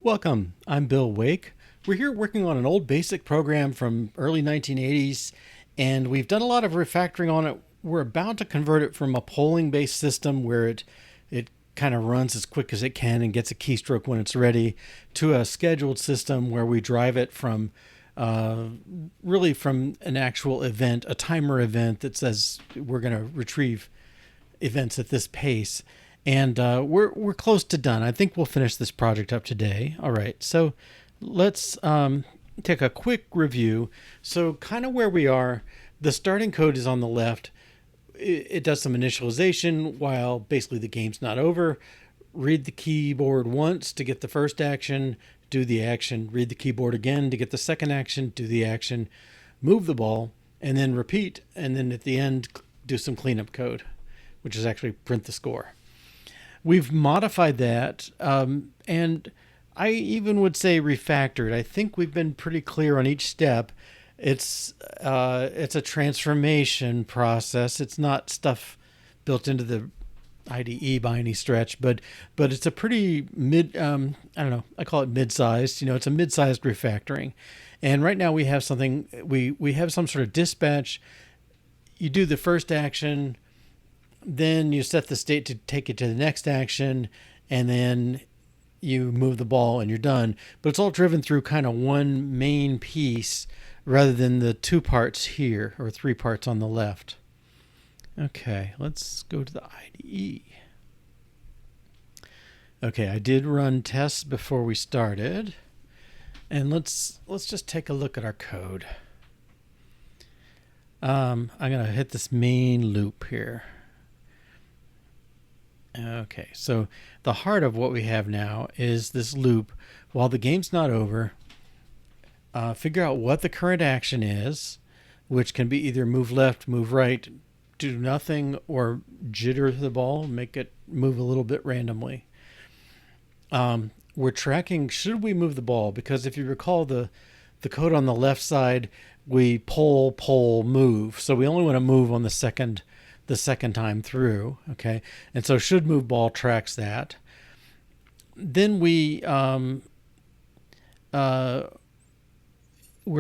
Welcome, I'm Bill Wake. We're here working on an old BASIC program from early 1980s, and we've done a lot of refactoring on it. We're about to convert it from a polling-based system where it kind of runs as quick as it can and gets a keystroke when it's ready, to a scheduled system where we drive it from really from an actual event, a timer event that says we're going to retrieve events at this pace. And we're close to done. I think we'll finish this project up today. All right, so let's take a quick review. So kind of where we are, the starting code is on the left. It does some initialization while basically the game's not over. Read the keyboard once to get the first action, do the action, read the keyboard again to get the second action, do the action, move the ball, and then repeat, and then at the end do some cleanup code, which is actually print the score. We've modified that, and I even would say refactored. I think we've been pretty clear on each step. It's a transformation process. It's not stuff built into the IDE by any stretch, but it's a pretty I call it mid-sized. It's a mid-sized refactoring. And right now we have something, we have some sort of dispatch. You do the first action, then you set the state to take it to the next action, and then you move the ball and you're done. But it's all driven through kind of one main piece rather than the two parts here, or three parts on the left. Okay, let's go to the IDE. Okay, I did run tests before we started, and let's just take a look at our code. I'm going to hit this main loop here. Okay, so the heart of what we have now is this loop. While the game's not over, figure out what the current action is, which can be either move left, move right, do nothing, or jitter the ball, make it move a little bit randomly. We're tracking, should we move the ball? Because if you recall the code on the left side, we pull, move. So we only want to move on the second time through, okay? And so should move ball tracks that. Then we're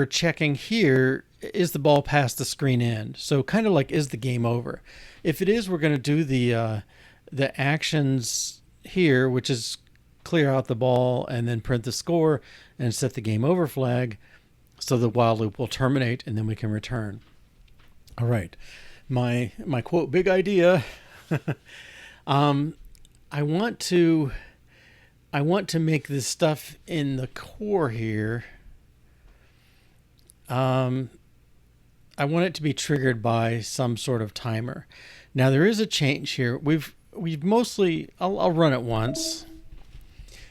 checking here, is the ball past the screen end? So kind of like, is the game over? If it is, we're going to do the actions here, which is clear out the ball and then print the score and set the game over flag, so the while loop will terminate and then we can return. All right. My quote, big idea. I want to make this stuff in the core here. I want it to be triggered by some sort of timer. Now there is a change here. We've mostly, I'll run it once,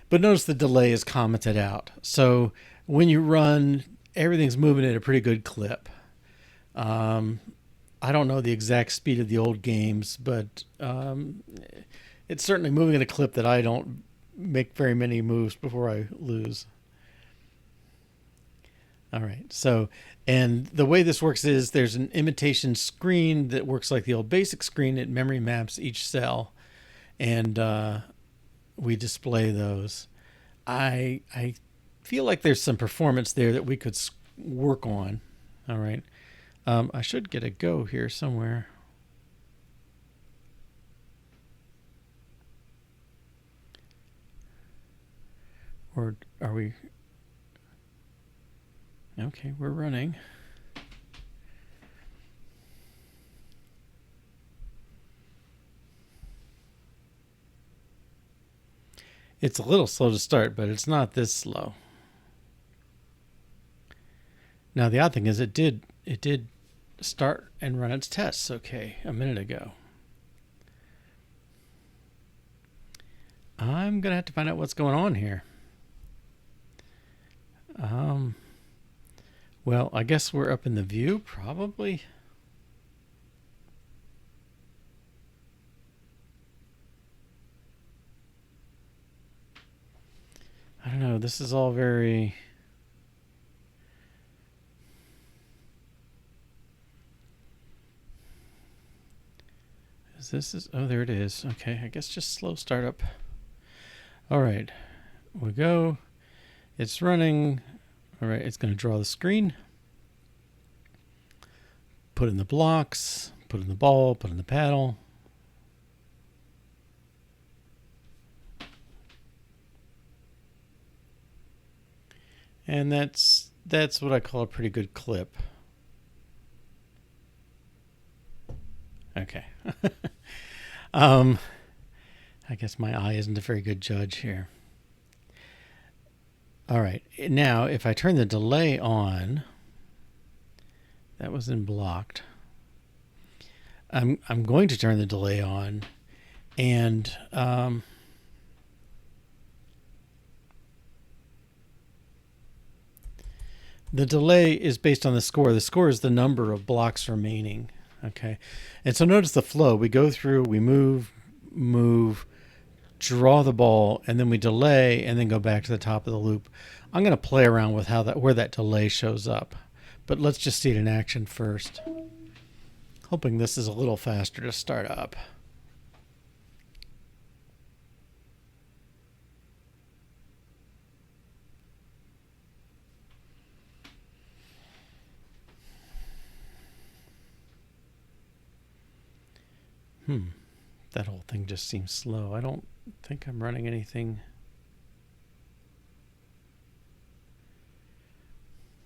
but notice the delay is commented out. So when you run, everything's moving at a pretty good clip. I don't know the exact speed of the old games, but it's certainly moving at a clip that I don't make very many moves before I lose. All right, so, and the way this works is there's an imitation screen that works like the old BASIC screen. It memory maps each cell, and we display those. I feel like there's some performance there that we could work on. All right. I should get a go here somewhere. Or are we? Okay, we're running. It's a little slow to start, but it's not this slow. Now the odd thing is it did start and run its tests okay a minute ago. I'm gonna have to find out what's going on here. Well, I guess we're up in the view, probably. I don't know, this is all very... Oh, there it is. Okay, I guess just slow startup. All right, we go. It's running. All right, it's going to draw the screen. Put in the blocks, put in the ball, put in the paddle. And that's what I call a pretty good clip. Okay. I guess my eye isn't a very good judge here. All right. Now, if I turn the delay on, that was in blocked. I'm going to turn the delay on, and the delay is based on the score. The score is the number of blocks remaining. Okay. And so notice the flow. We go through, we move, draw the ball, and then we delay, and then go back to the top of the loop. I'm going to play around with where that delay shows up. But let's just see it in action first. Hoping this is a little faster to start up. That whole thing just seems slow. I don't think I'm running anything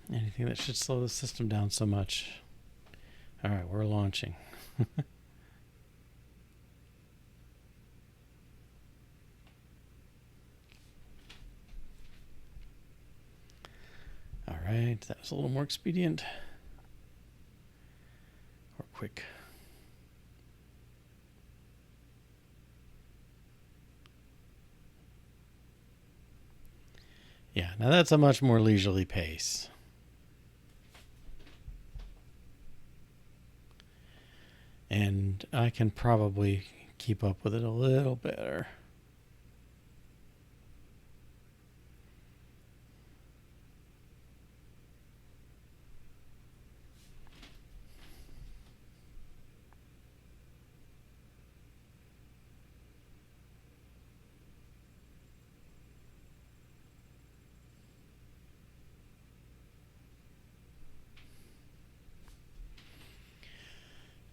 that should slow the system down so much. All right, we're launching. All right, that was a little more expedient or quick. Yeah, now that's a much more leisurely pace. And I can probably keep up with it a little better.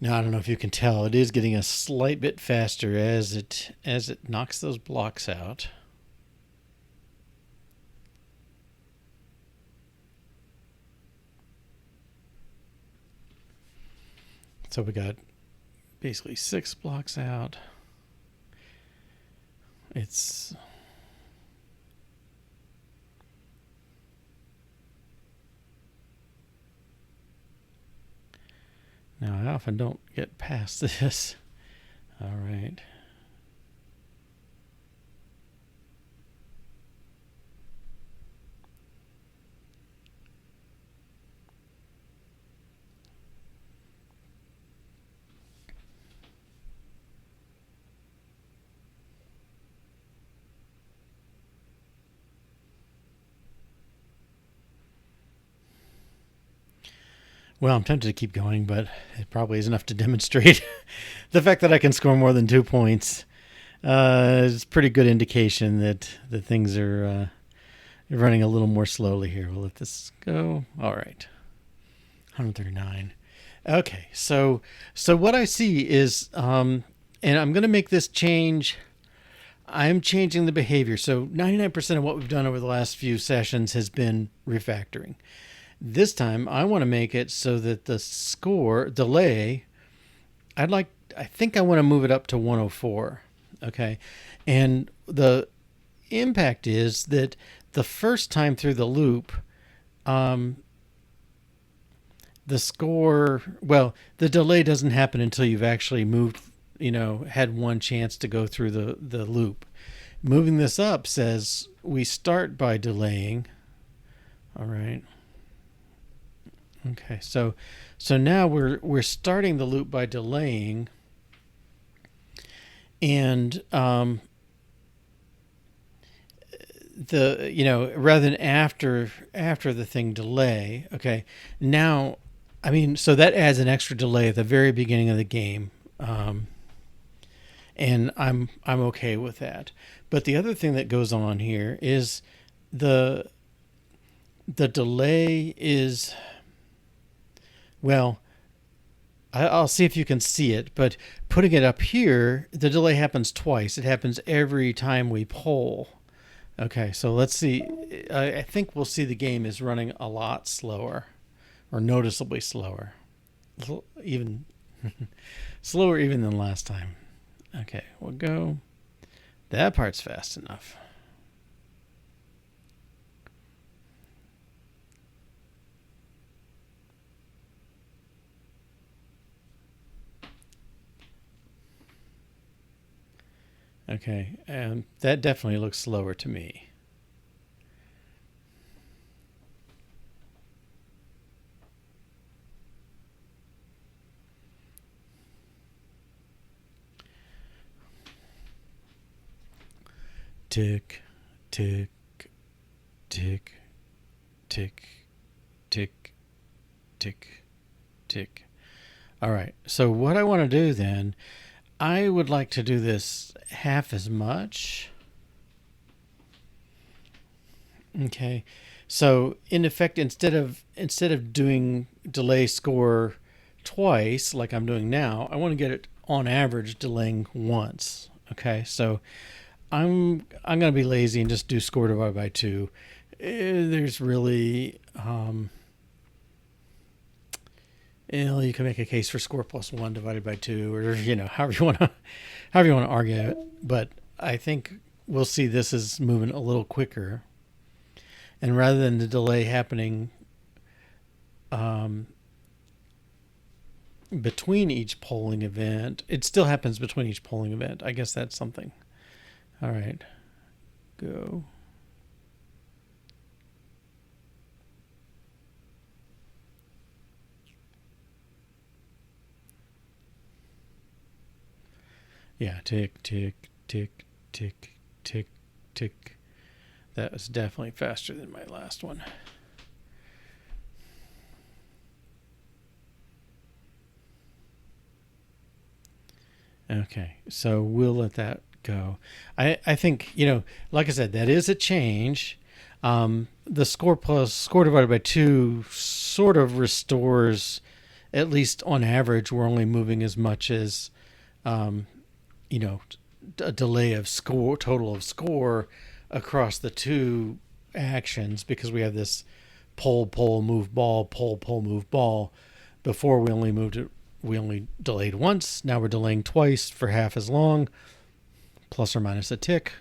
Now, I don't know if you can tell, it is getting a slight bit faster as it knocks those blocks out. So we got basically 6 blocks out. It's now I often don't get past this. All right. Well, I'm tempted to keep going, but it probably is enough to demonstrate the fact that I can score more than 2 points. Is a pretty good indication that the things are running a little more slowly here. We'll let this go. All right. 139. Okay, so what I see is, and I'm going to make this change. I'm changing the behavior. So 99% of what we've done over the last few sessions has been refactoring. This time, I want to make it so that the score delay, I think I want to move it up to 104. Okay. And the impact is that the first time through the loop, the score, well, the delay doesn't happen until you've actually moved, had one chance to go through the loop. Moving this up says we start by delaying. All right. Okay, so now we're starting the loop by delaying, and rather than after the thing delay. Okay, now, so that adds an extra delay at the very beginning of the game, and I'm okay with that. But the other thing that goes on here is the The delay is, well, I'll see if you can see it, but putting it up here, the delay happens twice. It happens every time we poll. Okay, so let's see. I think we'll see the game is running a lot slower, or noticeably slower, even slower even than last time. Okay, we'll go. That part's fast enough. Okay, and that definitely looks slower to me. Tick, tick, tick, tick, tick, tick, tick. All right, so what I want to do then, I would like to do this half as much. Okay, so in effect, instead of doing delay score twice like I'm doing now, I want to get it on average delaying once. Okay, so I'm gonna be lazy and just do score divided by two. There's really you can make a case for score plus one divided by two, or however you want to argue it. But I think we'll see this is moving a little quicker, and rather than the delay happening between each polling event, it still happens between each polling event. I guess that's something. All right, go. Yeah, tick, tick, tick, tick, tick, tick. That was definitely faster than my last one. Okay, so we'll let that go. I think, like I said, that is a change. The score plus score divided by two sort of restores, at least on average, we're only moving as much as, um, a delay of score, total of score across the two actions, because we have this pull, move ball, pull, move ball. Before we only delayed once. Now we're delaying twice for half as long, plus or minus a tick.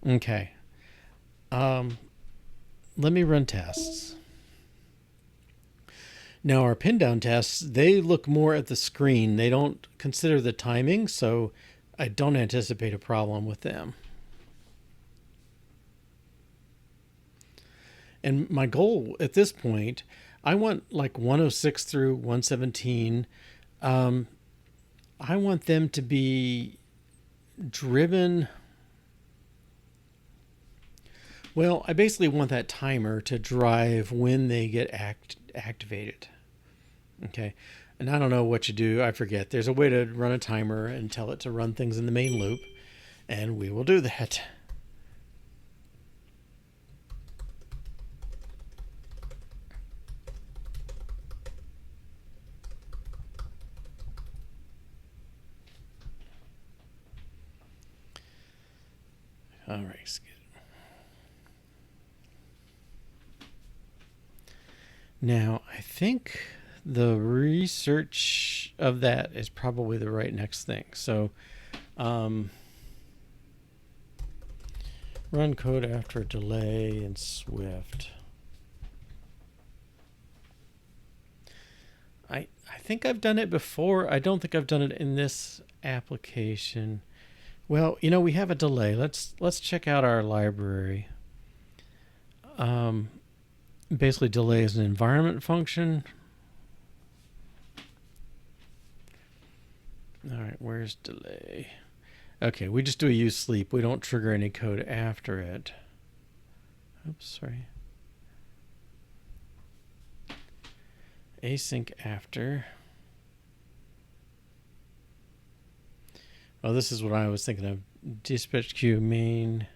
Okay. Let me run tests. Now our pin down tests, they look more at the screen. They don't consider the timing, so I don't anticipate a problem with them. And my goal at this point, I want like 106 through 117. I want them to be driven. Well, I basically want that timer to drive when they get activated. Okay. And I don't know what you do. I forget. There's a way to run a timer and tell it to run things in the main loop. And we will do that. All right. Now, I think the research of that is probably the right next thing. So, run code after a delay in Swift. I think I've done it before. I don't think I've done it in this application. Well, we have a delay. Let's check out our library. Basically, delay is an environment function. All right, where's delay? Okay, we just do a use sleep. We don't trigger any code after it. Oops, sorry. Async after. Oh, this is what I was thinking of. Dispatch queue main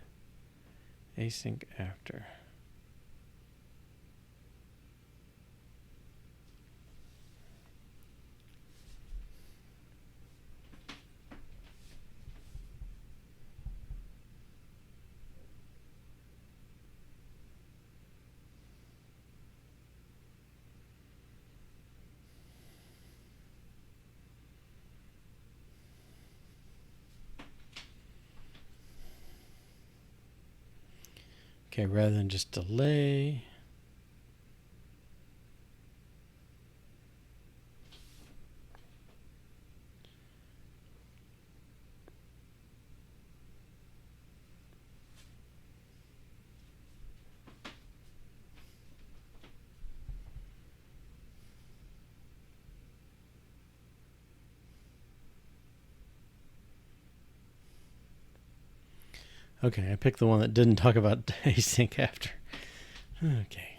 async after. Okay, rather than just delay. Okay, I picked the one that didn't talk about async after. Okay.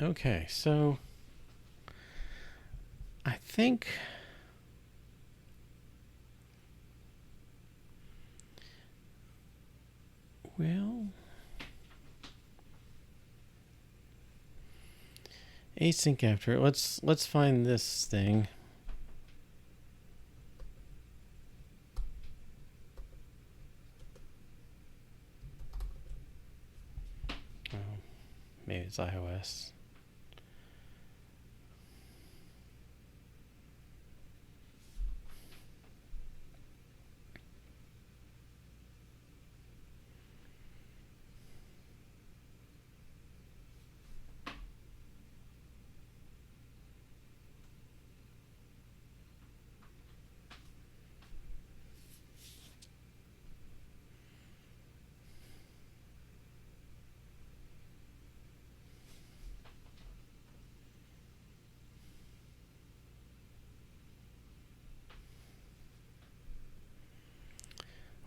Okay, so I think well, async after. Let's find this thing. Oh, maybe it's iOS.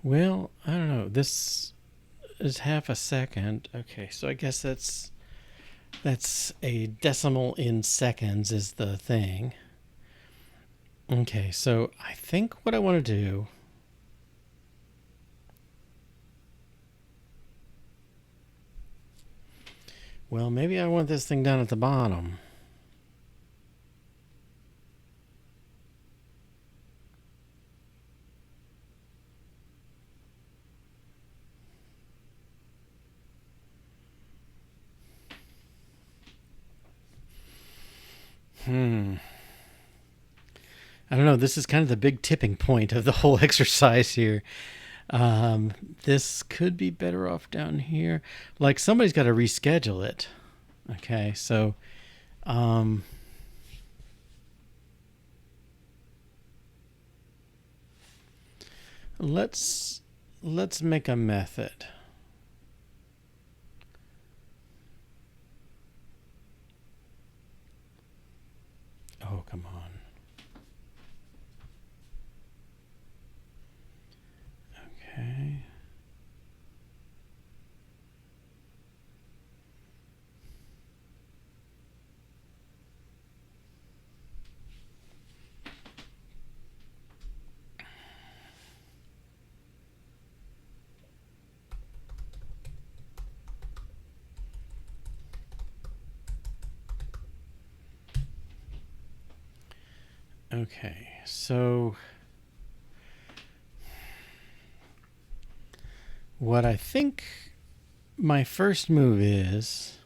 Well, I don't know. This is half a second. Okay, so I guess that's a decimal in seconds is the thing. Okay, so I think what I want to do. Well, maybe I want this thing down at the bottom. I don't know. This is kind of the big tipping point of the whole exercise here. This could be better off down here. Like somebody's got to reschedule it. Okay, so let's make a method. Oh, come on. Okay. Okay, so what I think my first move is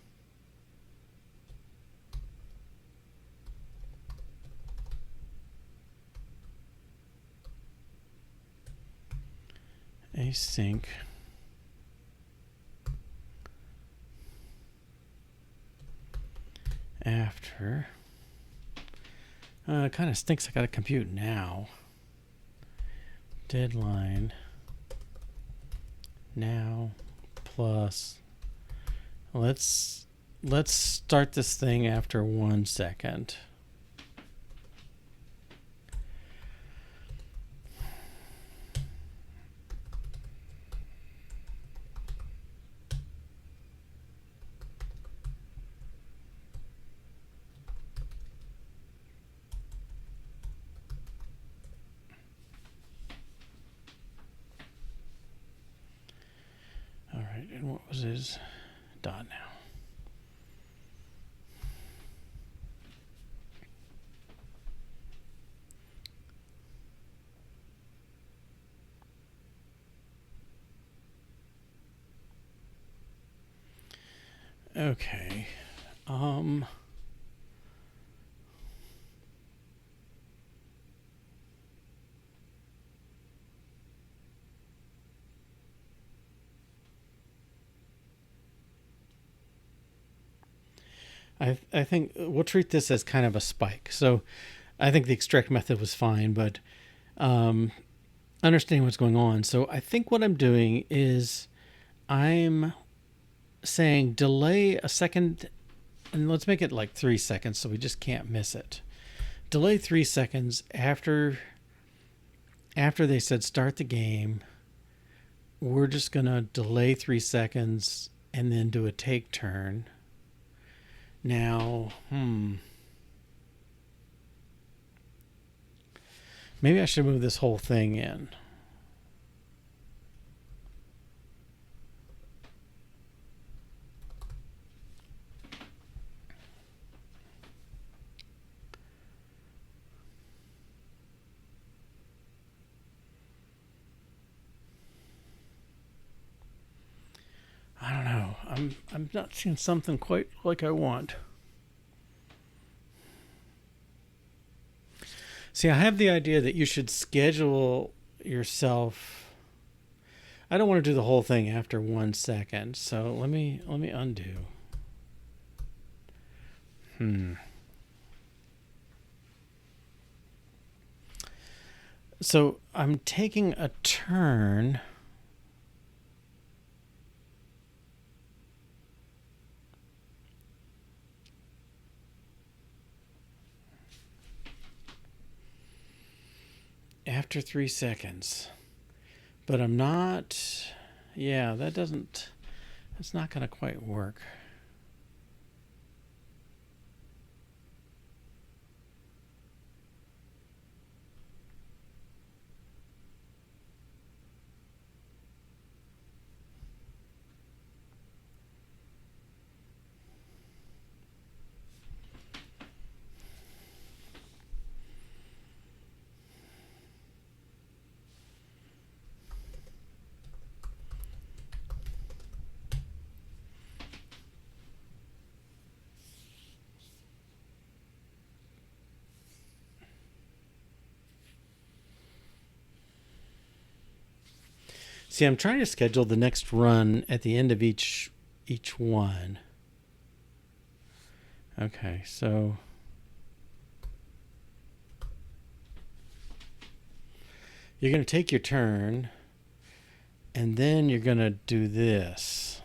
async after. It kind of stinks I gotta compute now. Deadline now plus let's start this thing after 1 second. and what was his dot now? Okay. I think we'll treat this as kind of a spike. So I think the extract method was fine, but understanding what's going on. So I think what I'm doing is I'm saying delay a second, and let's make it like 3 seconds so we just can't miss it. Delay 3 seconds after they said start the game. We're just going to delay 3 seconds and then do a take turn. Now, maybe I should move this whole thing in. I don't know. I'm not seeing something quite like I want. See, I have the idea that you should schedule yourself. I don't want to do the whole thing after 1 second, so let me undo. So I'm taking a turn. After 3 seconds. But I'm not. Yeah, that's not going to quite work. See, I'm trying to schedule the next run at the end of each one. Okay, so you're going to take your turn, and then you're going to do this.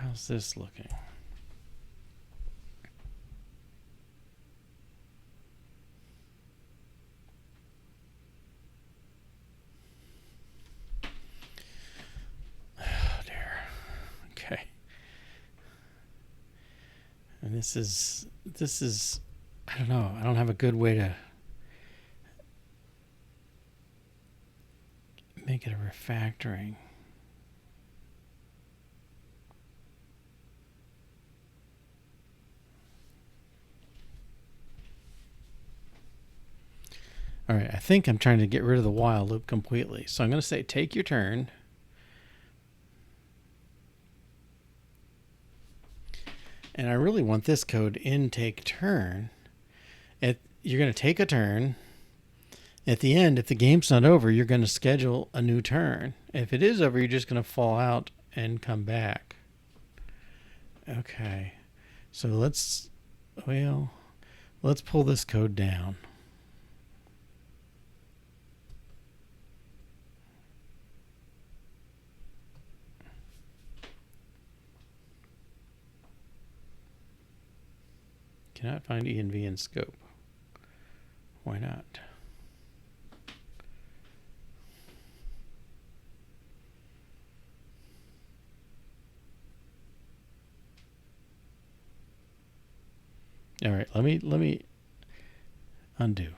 How's this looking? Oh dear. Okay. And this is I don't know. I don't have a good way to make it a refactoring. All right, I think I'm trying to get rid of the while loop completely. So I'm going to say take your turn. And I really want this code in take turn. You're going to take a turn. At the end, if the game's not over, you're going to schedule a new turn. If it is over, you're just going to fall out and come back. Okay. So let's pull this code down. Cannot find env in scope. Why not? All right, let me undo.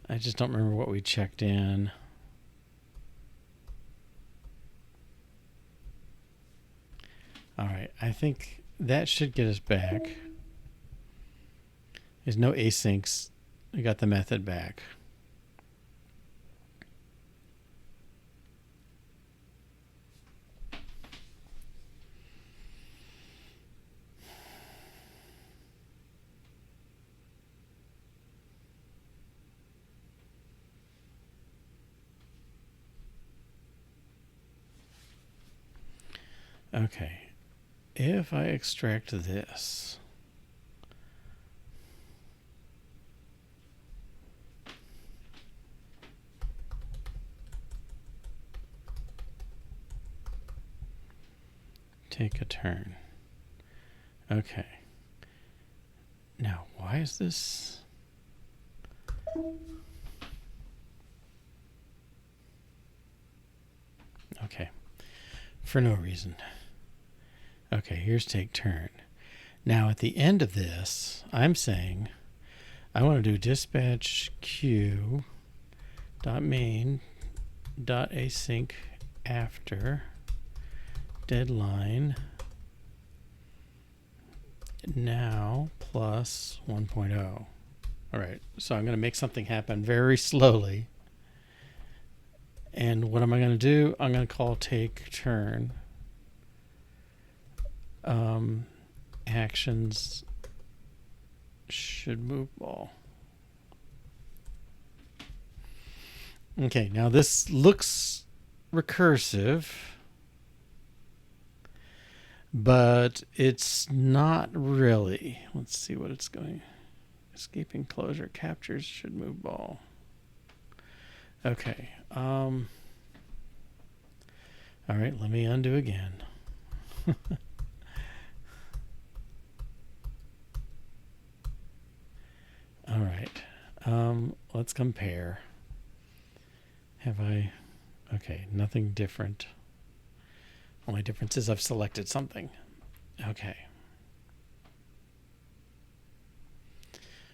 I just don't remember what we checked in. All right, I think that should get us back. There's no asyncs. We got the method back. Okay, if I extract this, take a turn. Okay. Now, why is this? Okay. For no reason. Okay, here's take turn. Now, at the end of this, I'm saying I want to do dispatch queue dot main dot async after deadline now plus 1.0. All right, so I'm going to make something happen very slowly. And what am I going to do? I'm going to call take turn actions should move ball. Okay, now this looks recursive, but it's not really. Let's see what it's going. Escaping closure captures should move ball. Okay. All right, let me undo again. All right. Let's compare. Have I? Okay, nothing different. Only difference is I've selected something. Okay.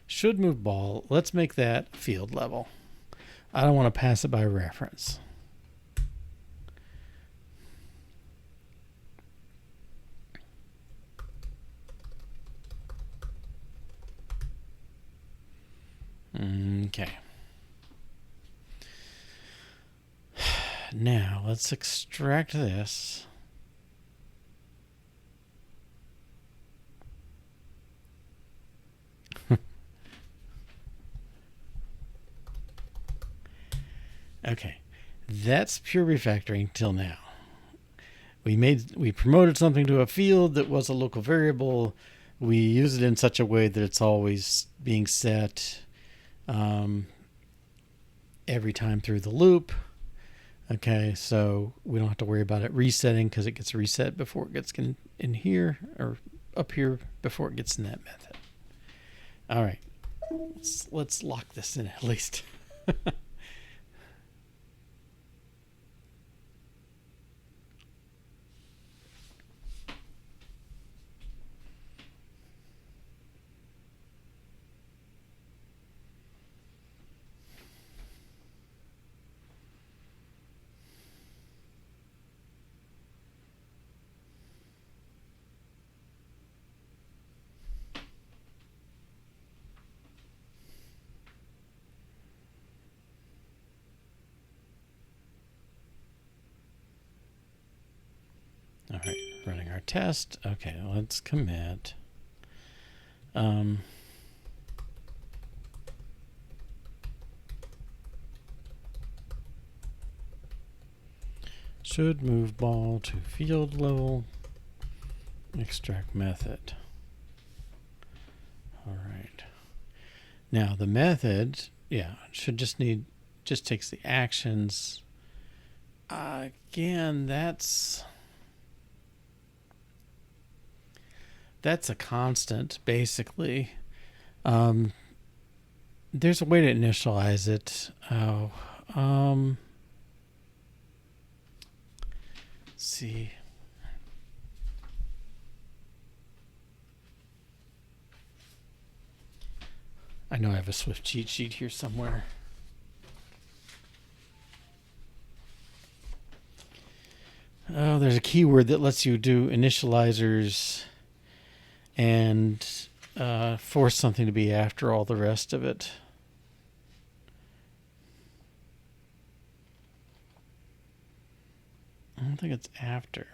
Should move ball. Let's make that field level. I don't want to pass it by reference. Okay. Now let's extract this. Okay, that's pure refactoring till now. We promoted something to a field that was a local variable. We use it in such a way that it's always being set every time through the loop. Okay, so we don't have to worry about it resetting because it gets reset before it gets in here or up here before it gets in that method. All right, let's lock this in at least. All right, running our test. Okay, let's commit. Should move ball to field level. Extract method. All right. Now the method, should just takes the actions. Again, that's a constant, basically. There's a way to initialize it. Oh, um, let's see. I know I have a Swift cheat sheet here somewhere. Oh, there's a keyword that lets you do initializers and force something to be after all the rest of it. I don't think it's after.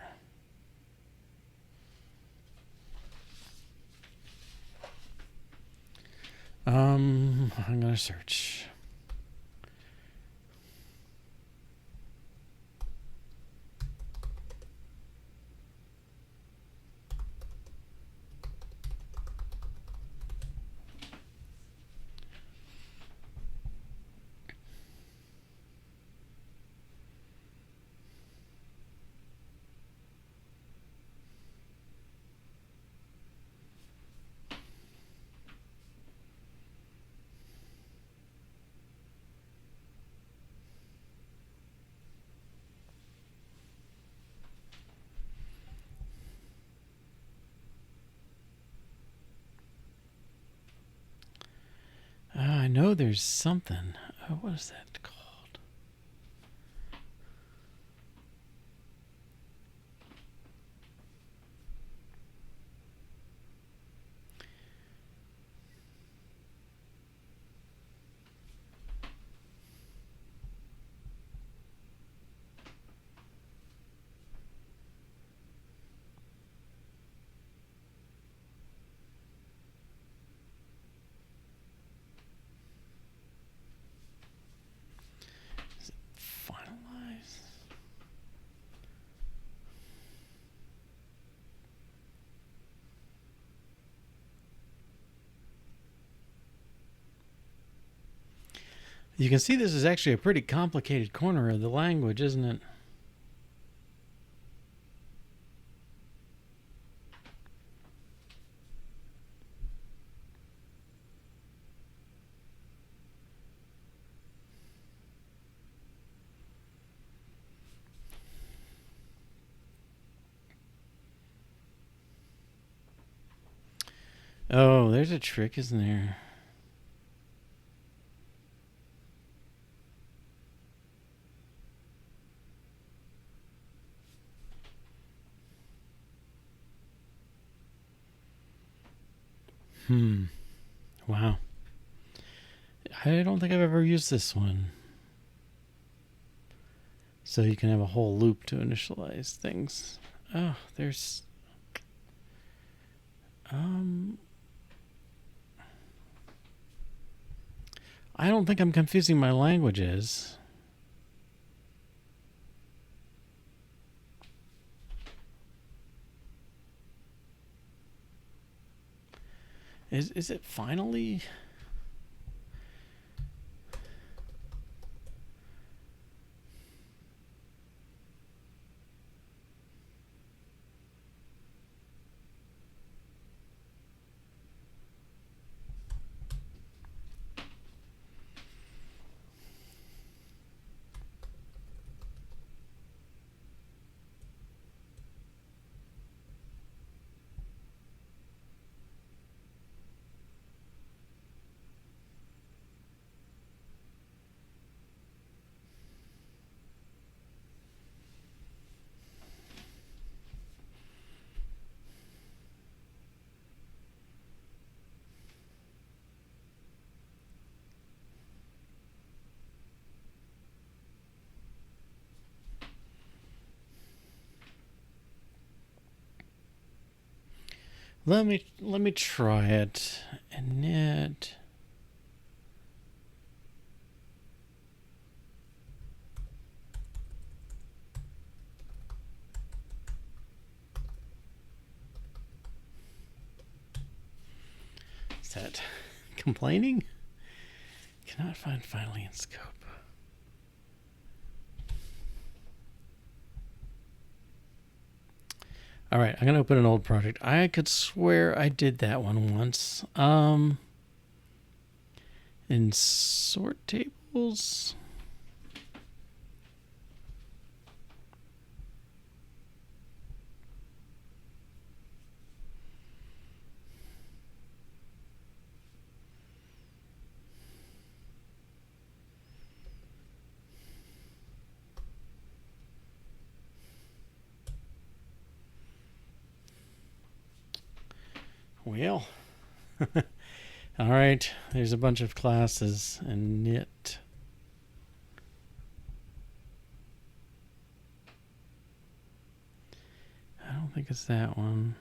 I'm going to search. I know there's something. Oh, what is that called? Is it finalize? You can see this is actually a pretty complicated corner of the language, isn't it? Oh, there's a trick, isn't there? Wow. I don't think I've ever used this one. So you can have a whole loop to initialize things. Oh, there's... I don't think I'm confusing my languages. Is it finally? Let me try it. Init. Is that complaining? Cannot find finally in scope. All right, I'm going to open an old project. I could swear I did that one once. In sort tables. Well, all right, there's a bunch of classes and knit. I don't think it's that one.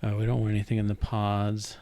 Oh, we don't want anything in the pods.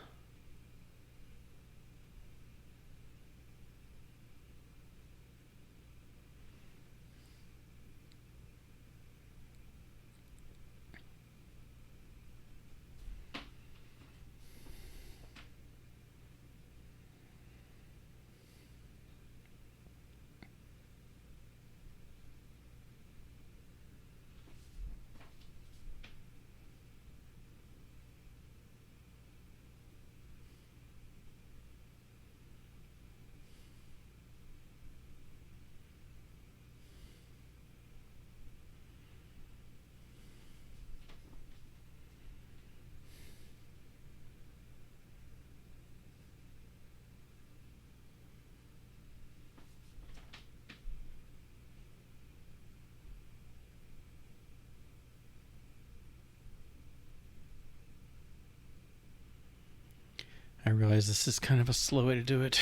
I realize this is kind of a slow way to do it.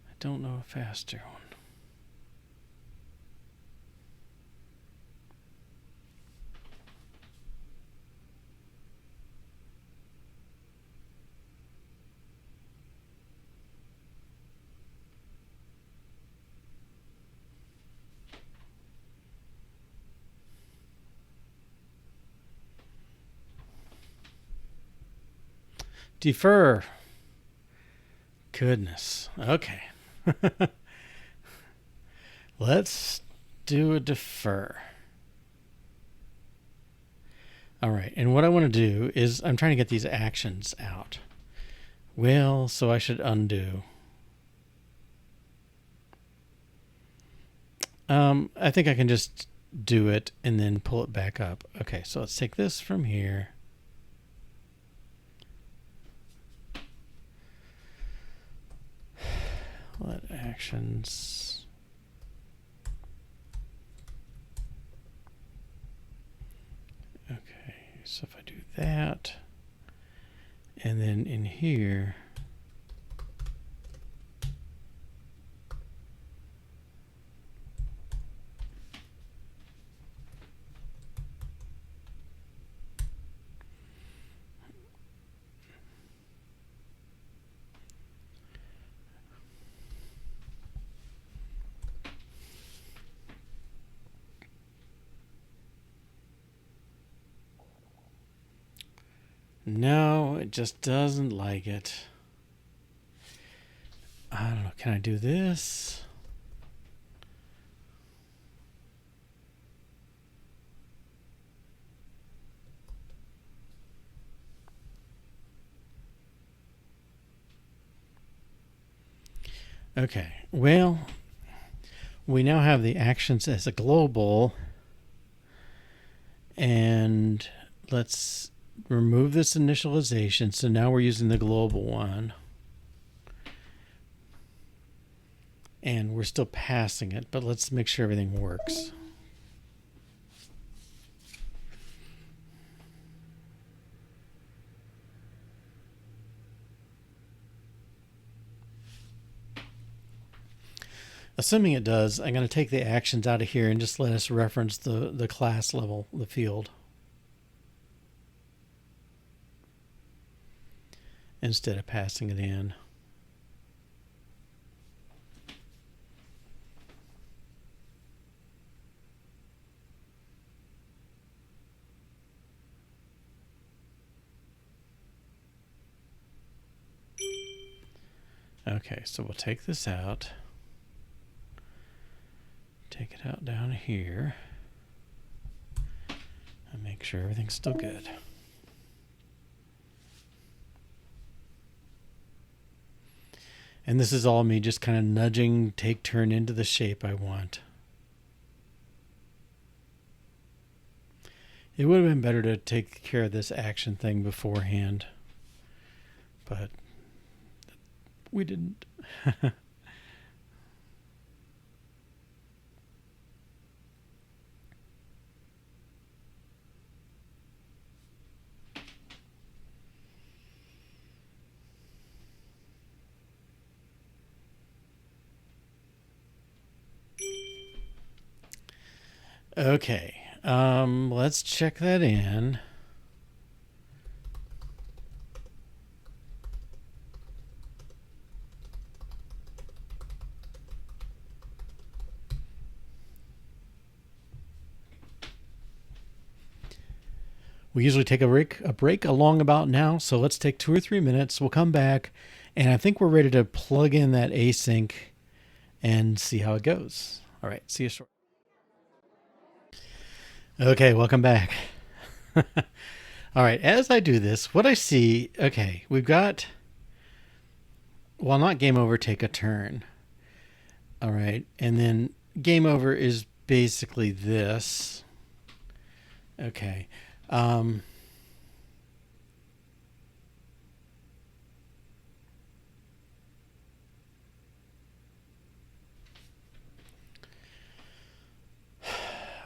I don't know a faster one. Defer. Goodness. Okay. Let's do a defer. All right. And what I want to do is I'm trying to get these actions out. Well, so I should undo. I think I can just do it and then pull it back up. Okay, so let's take this from here. Let actions. Okay, so if I do that, and then in here, no, it just doesn't like it. I don't know. Can I do this? Okay, well, we now have the actions as a global, and let's remove this initialization. So now we're using the global one, and we're still passing it, but let's make sure everything works. Assuming it does, I'm going to take the actions out of here and just let us reference the class level, the field, instead of passing it in. Okay, so we'll take this out. Take it out down here. And make sure everything's still good. And this is all me just kind of nudging take turn into the shape I want. It would have been better to take care of this action thing beforehand, but we didn't. Okay, let's check that in. We usually take a break along about now, so let's take 2 or 3 minutes. We'll come back, and I think we're ready to plug in that async and see how it goes. All right, see you shortly. Okay, welcome back. All right, as I do this, what I see, okay, we've got, well, not game over, take a turn. All right, and then game over is basically this. Okay.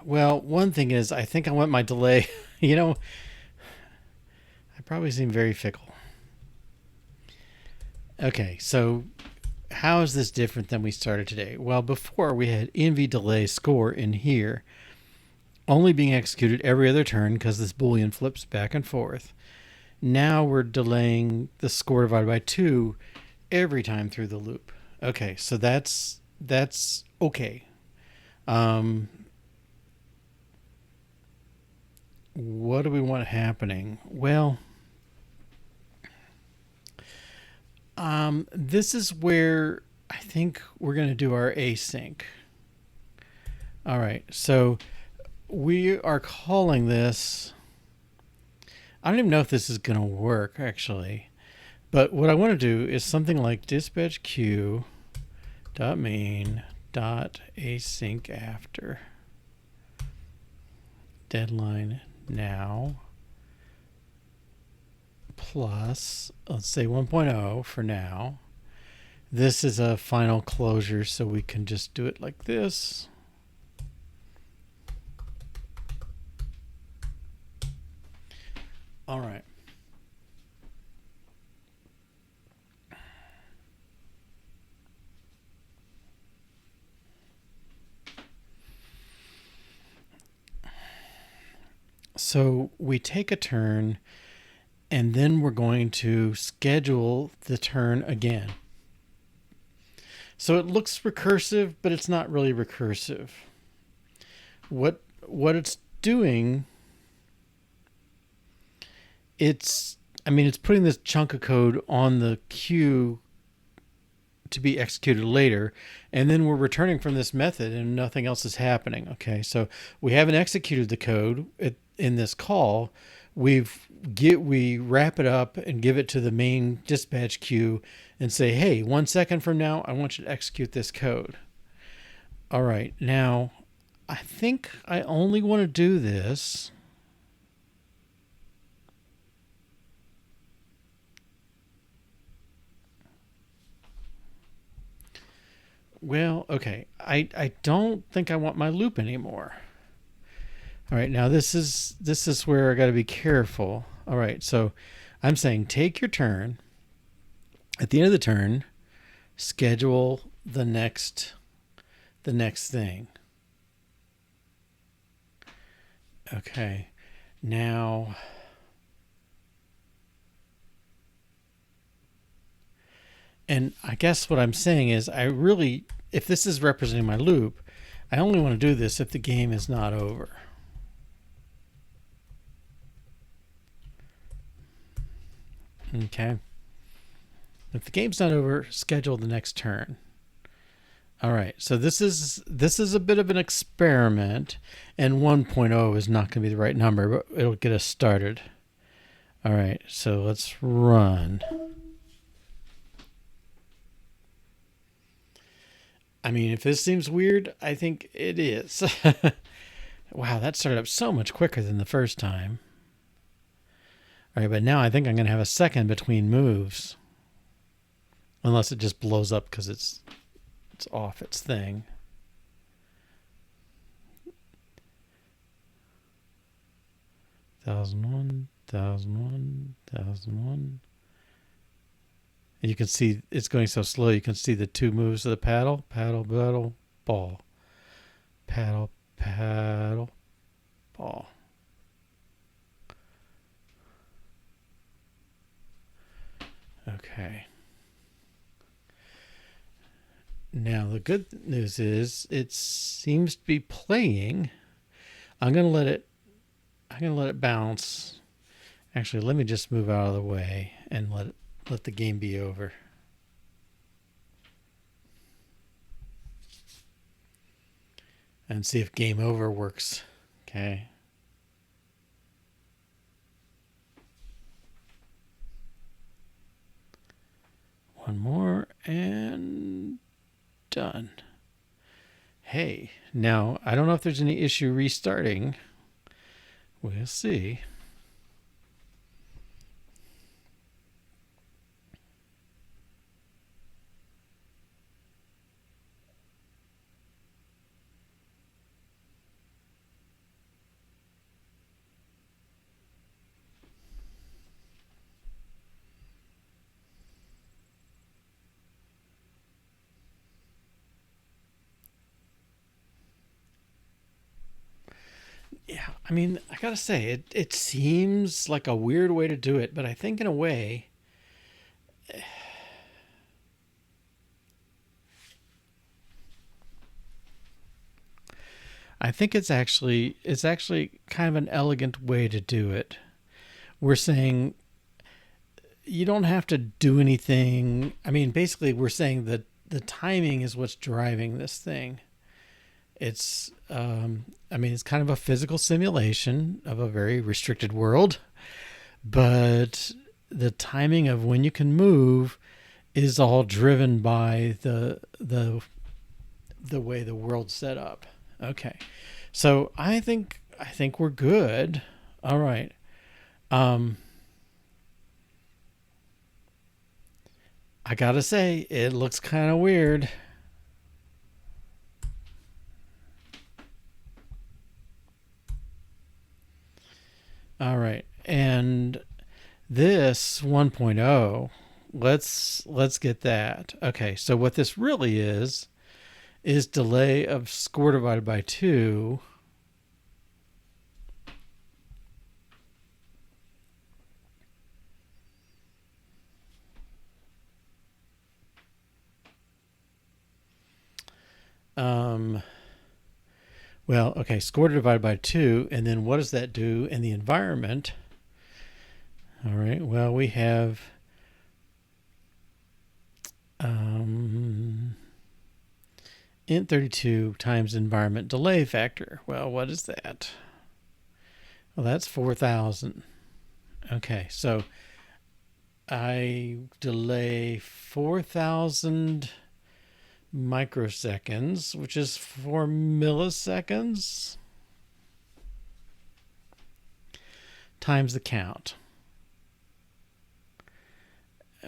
Well, one thing is, I think I want my delay. I probably seem very fickle. Okay, so how is this different than we started today? Well, before we had env delay score in here, only being executed every other turn because this boolean flips back and forth. Now we're delaying the score divided by 2 every time through the loop. Okay, so that's okay. What do we want happening? Well, this is where I think we're going to do our async. All right, so we are calling this, I don't even know if this is going to work actually, but what I want to do is something like dispatch queue dot main dot async after deadline now plus, let's say 1.0 for now. This is a final closure, so we can just do it like this. All right. So we take a turn, and then we're going to schedule the turn again. So it looks recursive, but it's not really recursive. What it's doing, it's putting this chunk of code on the queue to be executed later, and then we're returning from this method and nothing else is happening. Okay, so we haven't executed the code in this call. We wrap it up and give it to the main dispatch queue and say, hey, 1 second from now, I want you to execute this code. All right, now I think I only want to do this well, okay. I don't think I want my loop anymore. All right, now this is where I got to be careful. All right, so I'm saying take your turn. At the end of the turn, schedule the next thing. Okay, now and I guess what I'm saying is if this is representing my loop, I only want to do this if the game is not over. Okay. If the game's not over, schedule the next turn. All right, so this is a bit of an experiment, and 1.0 is not going to be the right number, but it'll get us started. All right, so let's run. I mean, if this seems weird, I think it is. Wow, that started up so much quicker than the first time. All right, but now I think I'm going to have a second between moves. Unless it just blows up because it's off its thing. Thousand one, 1001. And you can see it's going so slow. You can see the two moves of the paddle, paddle, paddle, ball, paddle, paddle, ball. Okay. Now the good news is it seems to be playing. I'm gonna let it bounce. Actually, let me just move out of the way and let the game be over. And see if game over works. Okay. One more and done. Hey, now I don't know if there's any issue restarting. We'll see. Yeah, I mean, I gotta say, it seems like a weird way to do it, but I think in a way, I think it's actually kind of an elegant way to do it. We're saying you don't have to do anything. I mean, basically, we're saying that the timing is what's driving this thing. It's, I mean, it's kind of a physical simulation of a very restricted world, but the timing of when you can move is all driven by the way the world's set up. Okay, so I think we're good. All right. I gotta say, it looks kind of weird. All right, and this 1.0, let's get that. Okay, so what this really is delay of score divided by 2. Well, okay, score divided by 2, and then what does that do in the environment? All right, well, we have int 32 times environment delay factor. Well, what is that? Well, that's 4,000. Okay, so I delay 4,000 microseconds, which is 4 milliseconds, times the count.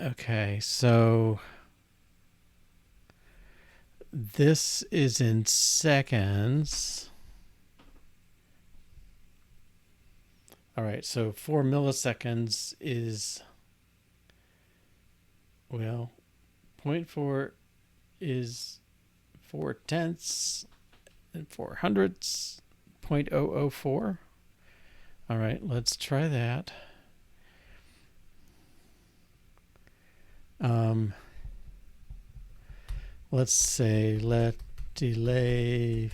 Okay, so this is in seconds. All right, so 4 milliseconds is, well, 0.4 is 4 tenths and 4 hundredths, 0.004. All right, let's try that. Let's say let delay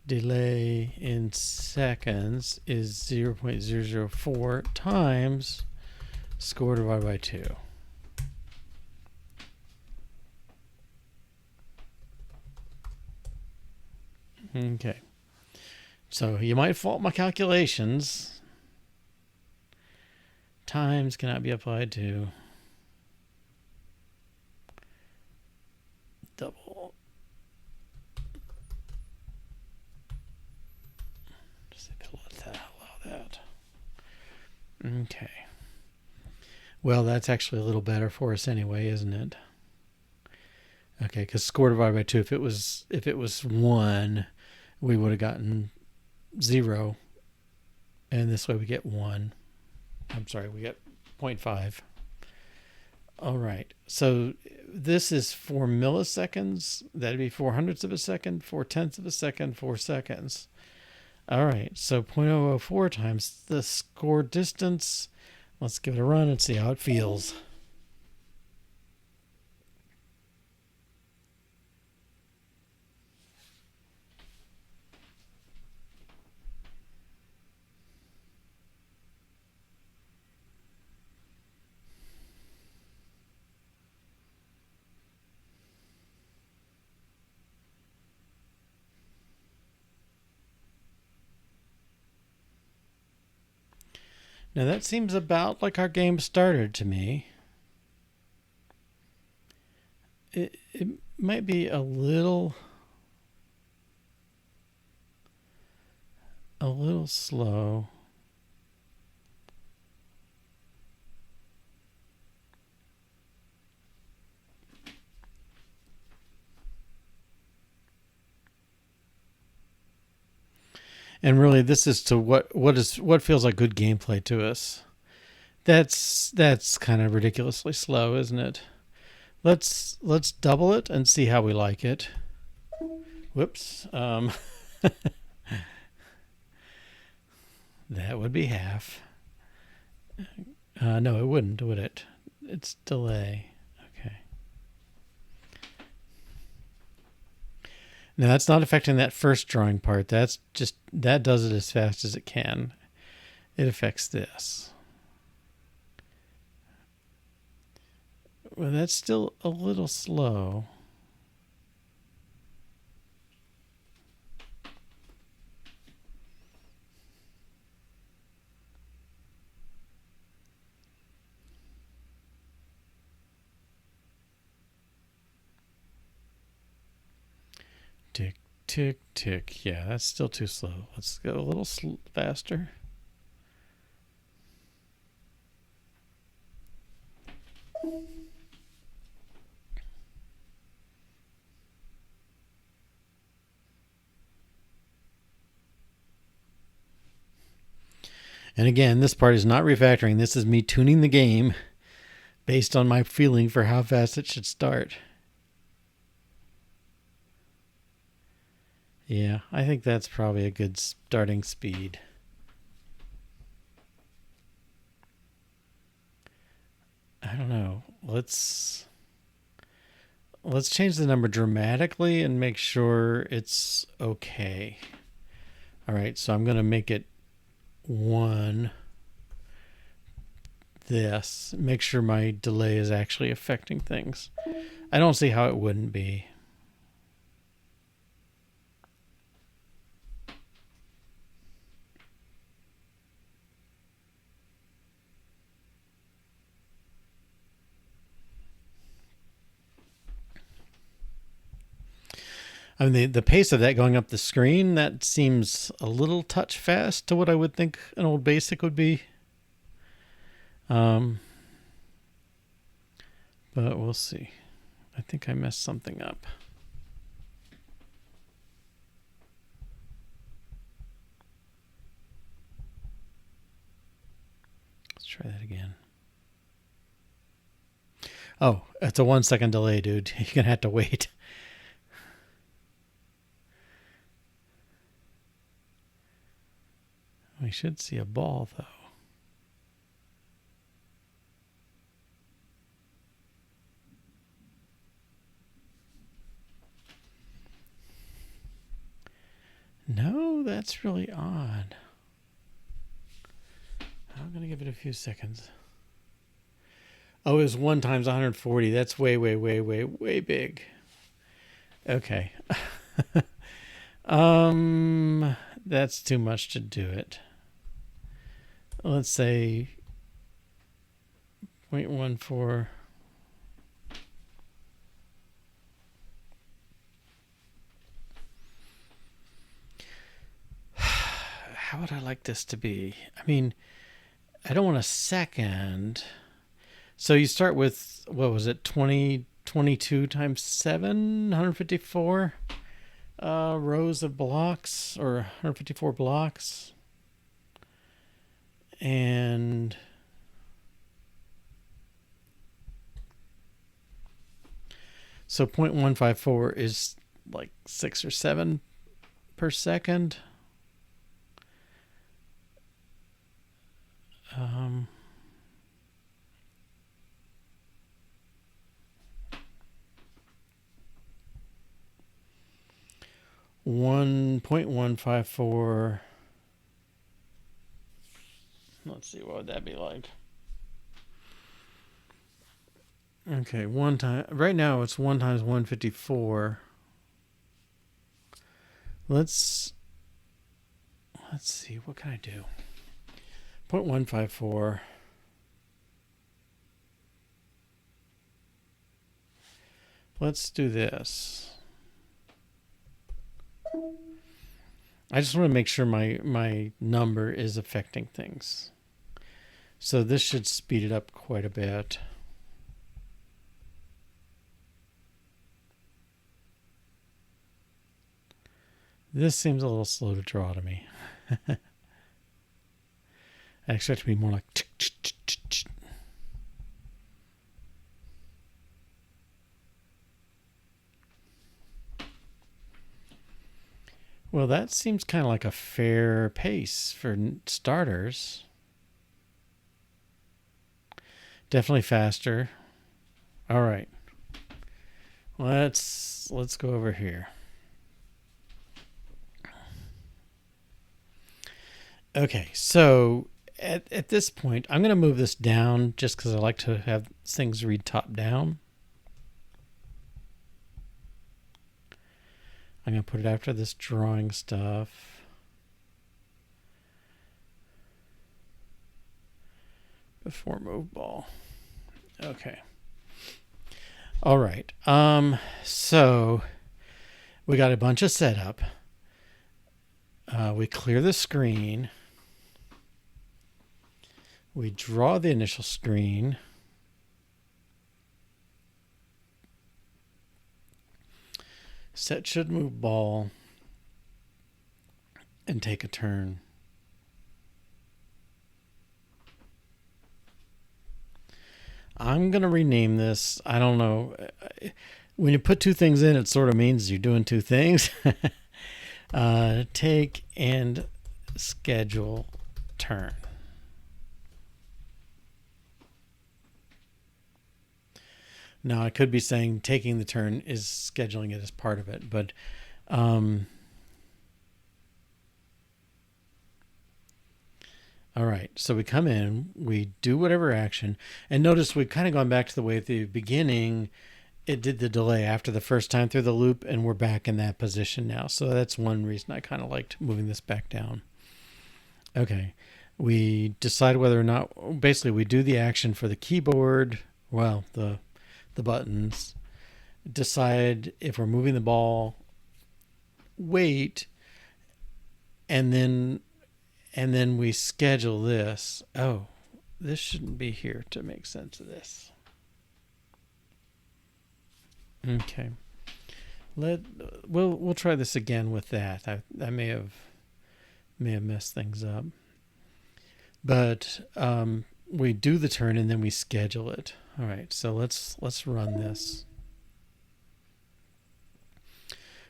delay in seconds is 0.004 times score divided by 2. Okay. So you might fault my calculations. Times cannot be applied to. Okay. Well, that's actually a little better for us anyway, isn't it? Okay, because score divided by 2, if it was 1, we would have gotten 0, and this way we get 1. I'm sorry, we get 0.5. All right, so this is 4 milliseconds. That'd be 4 hundredths of a second, 4 tenths of a second, 4 seconds. All right, so 0.004 times the score distance. Let's give it a run and see how it feels. Now that seems about like our game started to me. It might be a little slow. And really, this is to what feels like good gameplay to us. That's kind of ridiculously slow, isn't it? Let's double it and see how we like it. Whoops. That would be half. No, it wouldn't, would it? It's delay. Okay. Now that's not affecting that first drawing part. That does it as fast as it can. It affects this. Well, that's still a little slow. Tick, tick, tick. Yeah, that's still too slow. Let's go a little faster. And again, this part is not refactoring. This is me tuning the game based on my feeling for how fast it should start. Yeah, I think that's probably a good starting speed. I don't know. Let's change the number dramatically and make sure it's okay. All right, so I'm going to make it 1. This. Make sure my delay is actually affecting things. I don't see how it wouldn't be. I mean, the pace of that going up the screen, that seems a little touch fast to what I would think an old BASIC would be. But we'll see. I think I messed something up. Let's try that again. Oh, it's a 1 second delay, dude. You're going to have to wait. We should see a ball, though. No, that's really odd. I'm going to give it a few seconds. Oh, it was 1 times 140. That's way, way, way, way, way big. Okay. That's too much to do it. Let's say 0.14. How would I like this to be? I mean, I don't want a second. So you start with, what was it, 22 times 7, 154 rows of blocks, or 154 blocks. And so 0.154 is like 6 or 7 per second. 1.154. Let's see, what would that be like? Okay, one time. Right now it's 1 times 154. Let's see, what can I do? 0.154. Let's do this. I just want to make sure my number is affecting things. So this should speed it up quite a bit. This seems a little slow to draw to me. I expect it to be more like tick, tick, tick, tick, tick. Well, that seems kind of like a fair pace for starters. Definitely faster. All right. Let's go over here. Okay, so at this point, I'm going to move this down just because I like to have things read top down. I'm going to put it after this drawing stuff. Before move ball. Okay. All right. So we got a bunch of setup. We clear the screen. We draw the initial screen. Set should move ball and take a turn. I'm going to rename this. I don't know. When you put two things in, it sort of means you're doing two things. Take and schedule turn. Now, I could be saying taking the turn is scheduling it as part of it, but all right, so we come in, we do whatever action, and notice we've kind of gone back to the way at the beginning it did the delay after the first time through the loop, and we're back in that position now. So that's one reason I kind of liked moving this back down. Okay, we decide whether or not, basically we do the action for the keyboard, well, the buttons, decide if we're moving the ball, wait, and then we schedule this. Oh, this shouldn't be here to make sense of this. Okay. We'll try this again with that. I may have messed things up. But we do the turn and then we schedule it. All right, so let's run this.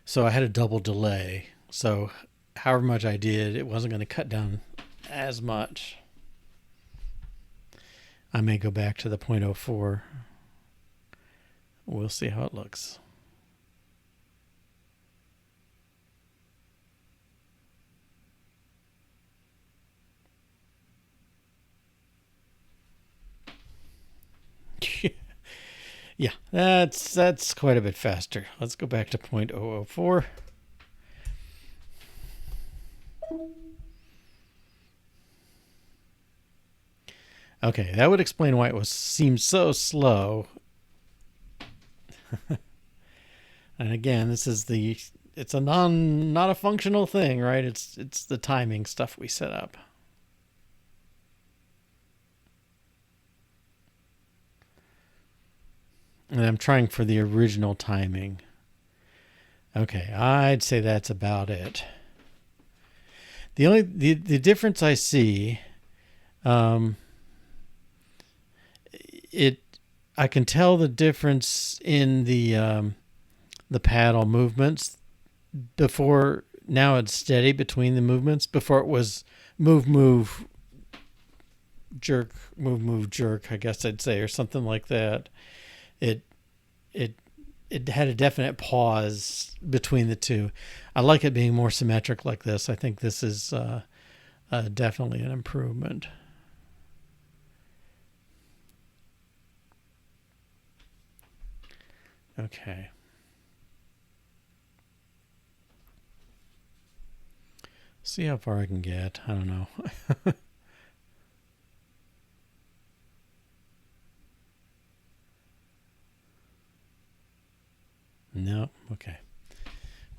So I had a double delay. So however much I did, it wasn't going to cut down as much. I may go back to the 0.04. We'll see how it looks. Yeah, that's quite a bit faster. Let's go back to 0.004. Okay, that would explain why it seemed so slow. And again, this is it's a not a functional thing, right? It's the timing stuff we set up. And I'm trying for the original timing. Okay, I'd say that's about it. The difference I see, um, it I can tell the difference in the paddle movements. Before, now it's steady between the movements. Before it was move move jerk, move move jerk, I guess I'd say, or something like that. It it it had a definite pause between the two. I like it being more symmetric like this. I think this is definitely an improvement. Okay. See how far I can get. I don't know. No. Okay.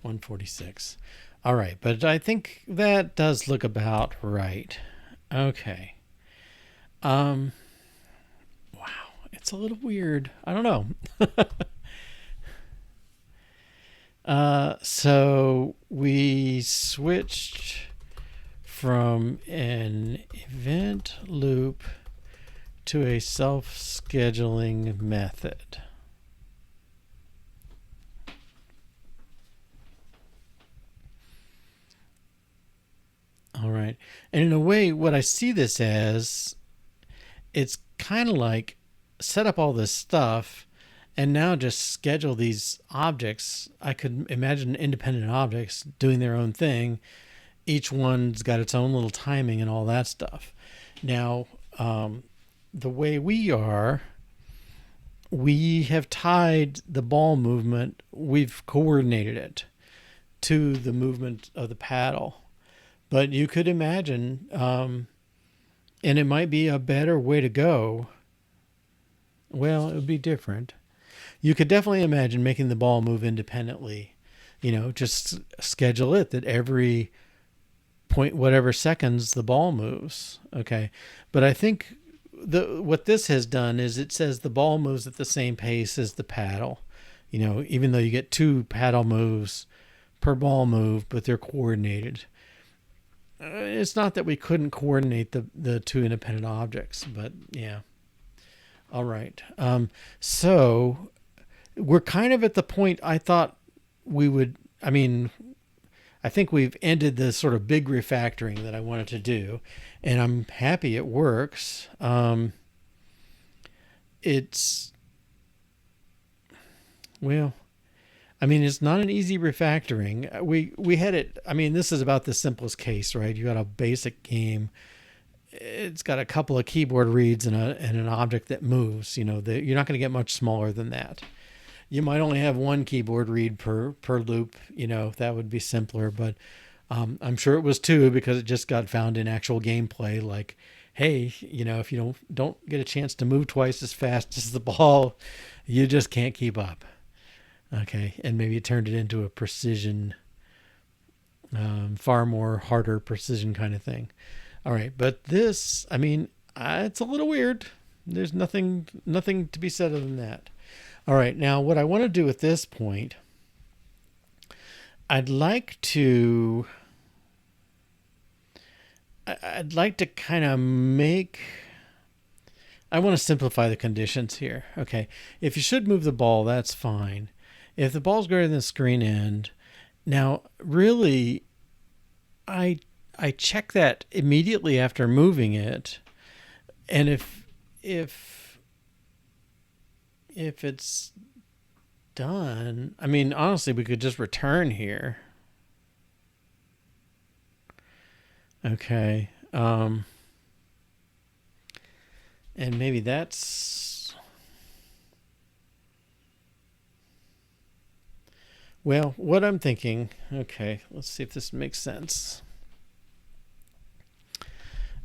146. All right. But I think that does look about right. Okay. Um. Wow. It's a little weird. I don't know. So we switched from an event loop to a self-scheduling method. All right. And in a way, what I see this as, it's kind of like set up all this stuff and now just schedule these objects. I could imagine independent objects doing their own thing. Each one's got its own little timing and all that stuff. Now, the way we have tied the ball movement, we've coordinated it to the movement of the paddle. But you could imagine, and it might be a better way to go. Well, it would be different. You could definitely imagine making the ball move independently. Just schedule it that every point whatever seconds the ball moves. Okay. But I think what this has done is it says the ball moves at the same pace as the paddle. Even though you get 2 paddle moves per ball move, but they're coordinated. It's not that we couldn't coordinate the 2 independent objects, but yeah. All right. So we're kind of at the point I thought we would. I think we've ended the sort of big refactoring that I wanted to do, and I'm happy it works. It's it's not an easy refactoring. We had it. This is about the simplest case, right? You got a basic game. It's got a couple of keyboard reads and an object that moves. You're not going to get much smaller than that. You might only have 1 keyboard read per loop. That would be simpler, but I'm sure it was 2 because it just got found in actual gameplay. Like, hey, if you don't get a chance to move twice as fast as the ball, you just can't keep up. Okay, and maybe it turned it into a precision, far more harder precision kind of thing. All right, but this, it's a little weird. There's nothing to be said other than that. All right, now what I want to do at this point, I'd like to kind of I want to simplify the conditions here. Okay, if you should move the ball, that's fine. If the ball's greater than the screen end, now really, I check that immediately after moving it, and if it's done, honestly, we could just return here. Okay, and maybe that's. Well, what I'm thinking, okay, let's see if this makes sense.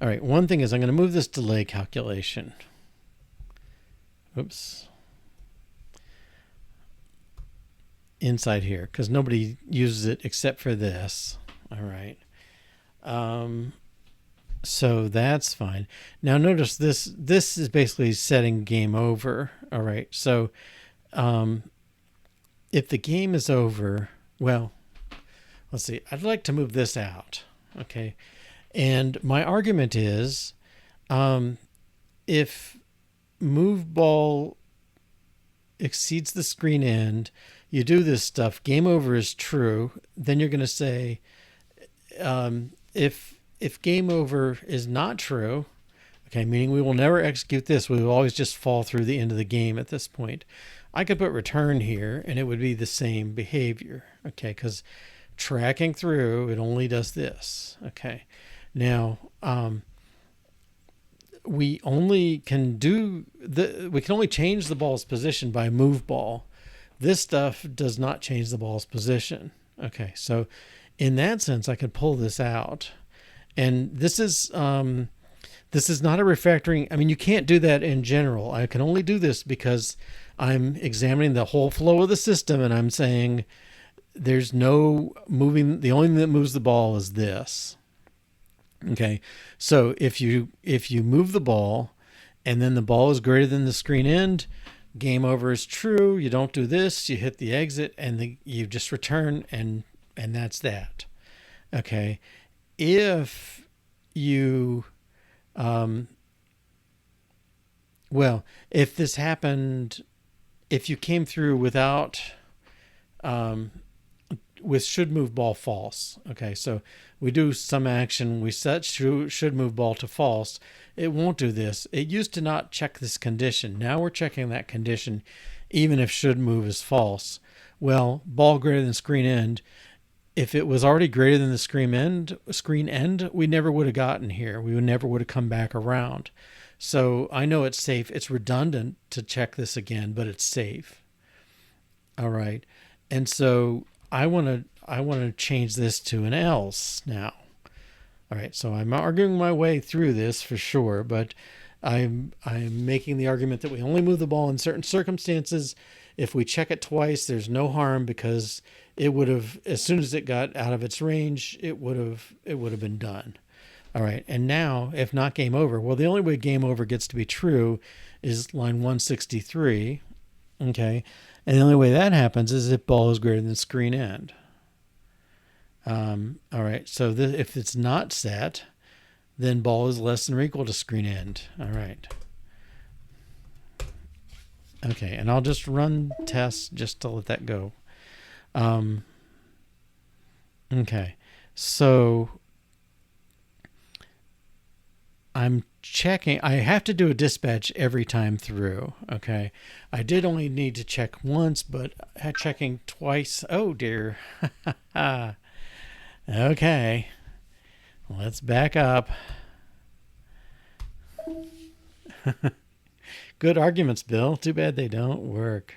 All right, one thing is I'm going to move this delay calculation. Oops. Inside here, because nobody uses it except for this. All right. So that's fine. Now notice this is basically setting game over. All right. So if the game is over, well, let's see. I'd like to move this out. Okay. And my argument is, if move ball exceeds the screen end, you do this stuff, game over is true, then you're going to say, if game over is not true, okay, meaning we will never execute this, we will always just fall through the end of the game at this point, I could put return here and it would be the same behavior, okay, because tracking through, it only does this, okay. Now, we only can change the ball's position by move ball. This stuff does not change the ball's position. Okay, so in that sense, I could pull this out, and this is not a refactoring. I mean, you can't do that in general. I can only do this because I'm examining the whole flow of the system, and I'm saying there's no moving. The only thing that moves the ball is this. Okay, so if you move the ball and then the ball is greater than the screen end, game over is true. You don't do this, you hit the exit and you just return, and that's that. Okay, if you if this happened, if you came through without with should move ball false. Okay, so we do some action, we set should move ball to false. It won't do this. It used to not check this condition. Now we're checking that condition even if should move is false. Well, ball greater than screen end, if it was already greater than the screen end, we never would have gotten here. We never would have come back around. So I know it's safe. It's redundant to check this again, but it's safe. All right. And so I want to change this to an else now. All right, so I'm arguing my way through this for sure, but I'm making the argument that we only move the ball in certain circumstances. If we check it twice, there's no harm because it would have, as soon as it got out of its range, it would have been done. All right, and now if not game over, well, the only way game over gets to be true is line 163. Okay, and the only way that happens is if ball is greater than screen end. All right, so if it's not set, then ball is less than or equal to screen end. All right. Okay, and I'll just run tests just to let that go. Okay, so I'm checking. I have to do a dispatch every time through. Okay, I did only need to check once, but checking twice. Oh dear. Okay, let's back up. Good arguments, Bill. Too bad they don't work.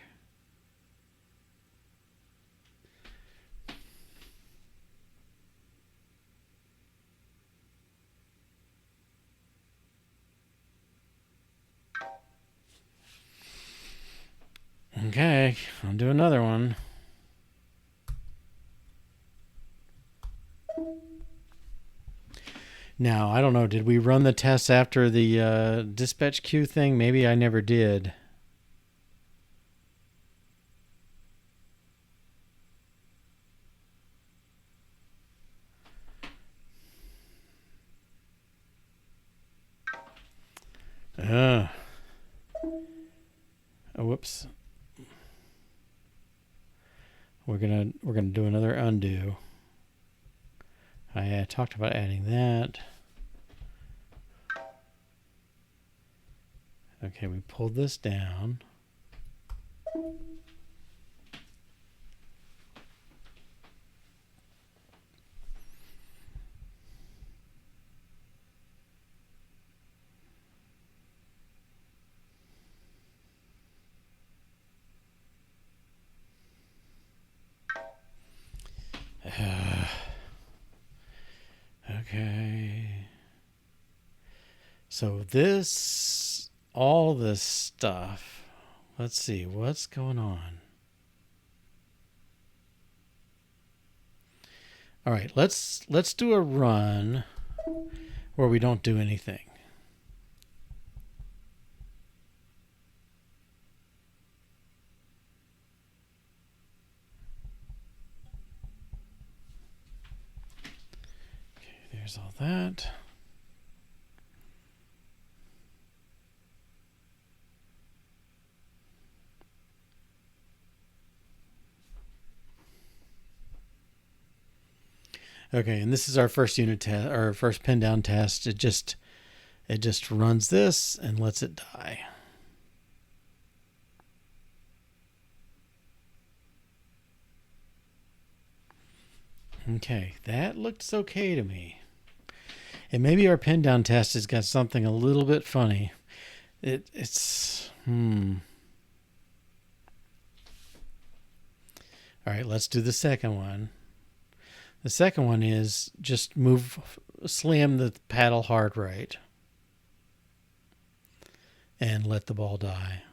Okay, I'll do another one. Now, I don't know, did we run the tests after the dispatch queue thing? Maybe I never did. Oh, whoops. We're gonna do another undo. I talked about adding that. Okay, we pulled this down. Okay. So all this stuff, let's see, what's going on? All right, let's do a run where we don't do anything. there's all that. Okay, and this is our first unit test, our first pin down test. It just runs this and lets it die. Okay, that looks okay to me. And maybe our pin down test has got something a little bit funny. It's All right, let's do the second one. The second one is just slam the paddle hard right and let the ball die.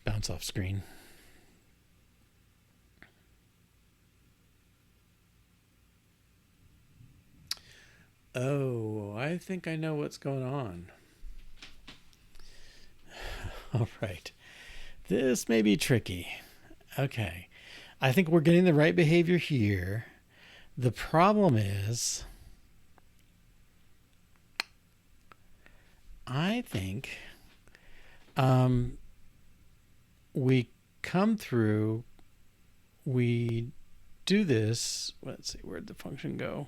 Bounce off screen. Oh, I think I know what's going on. All right. This may be tricky. Okay. I think we're getting the right behavior here. The problem is, I think we come through, we do this. Let's see, where'd the function go?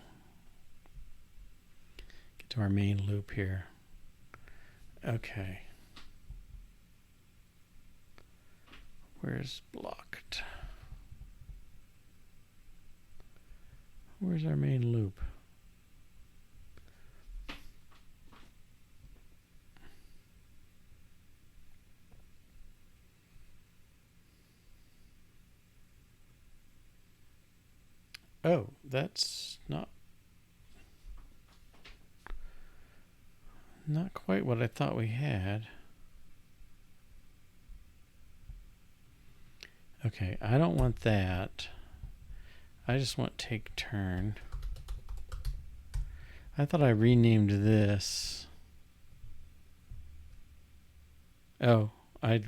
Get to our main loop here. Okay. Where's blocked? Where's our main loop? Oh, that's not quite what I thought we had. Okay, I don't want that. I just want take turn. I thought I renamed this. Oh, I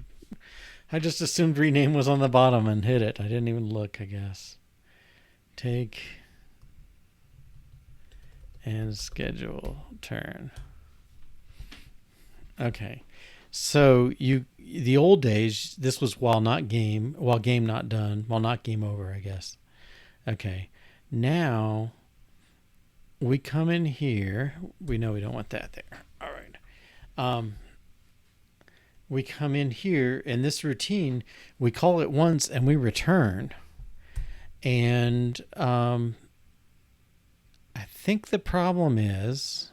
just assumed rename was on the bottom and hit it. I didn't even look, I guess. Take and schedule turn. Okay. So the old days, this was while game not done, while not game over, I guess. Okay. Now we come in here. We know we don't want that there. All right. We come in here in this routine. We call it once and we return. And I think the problem is,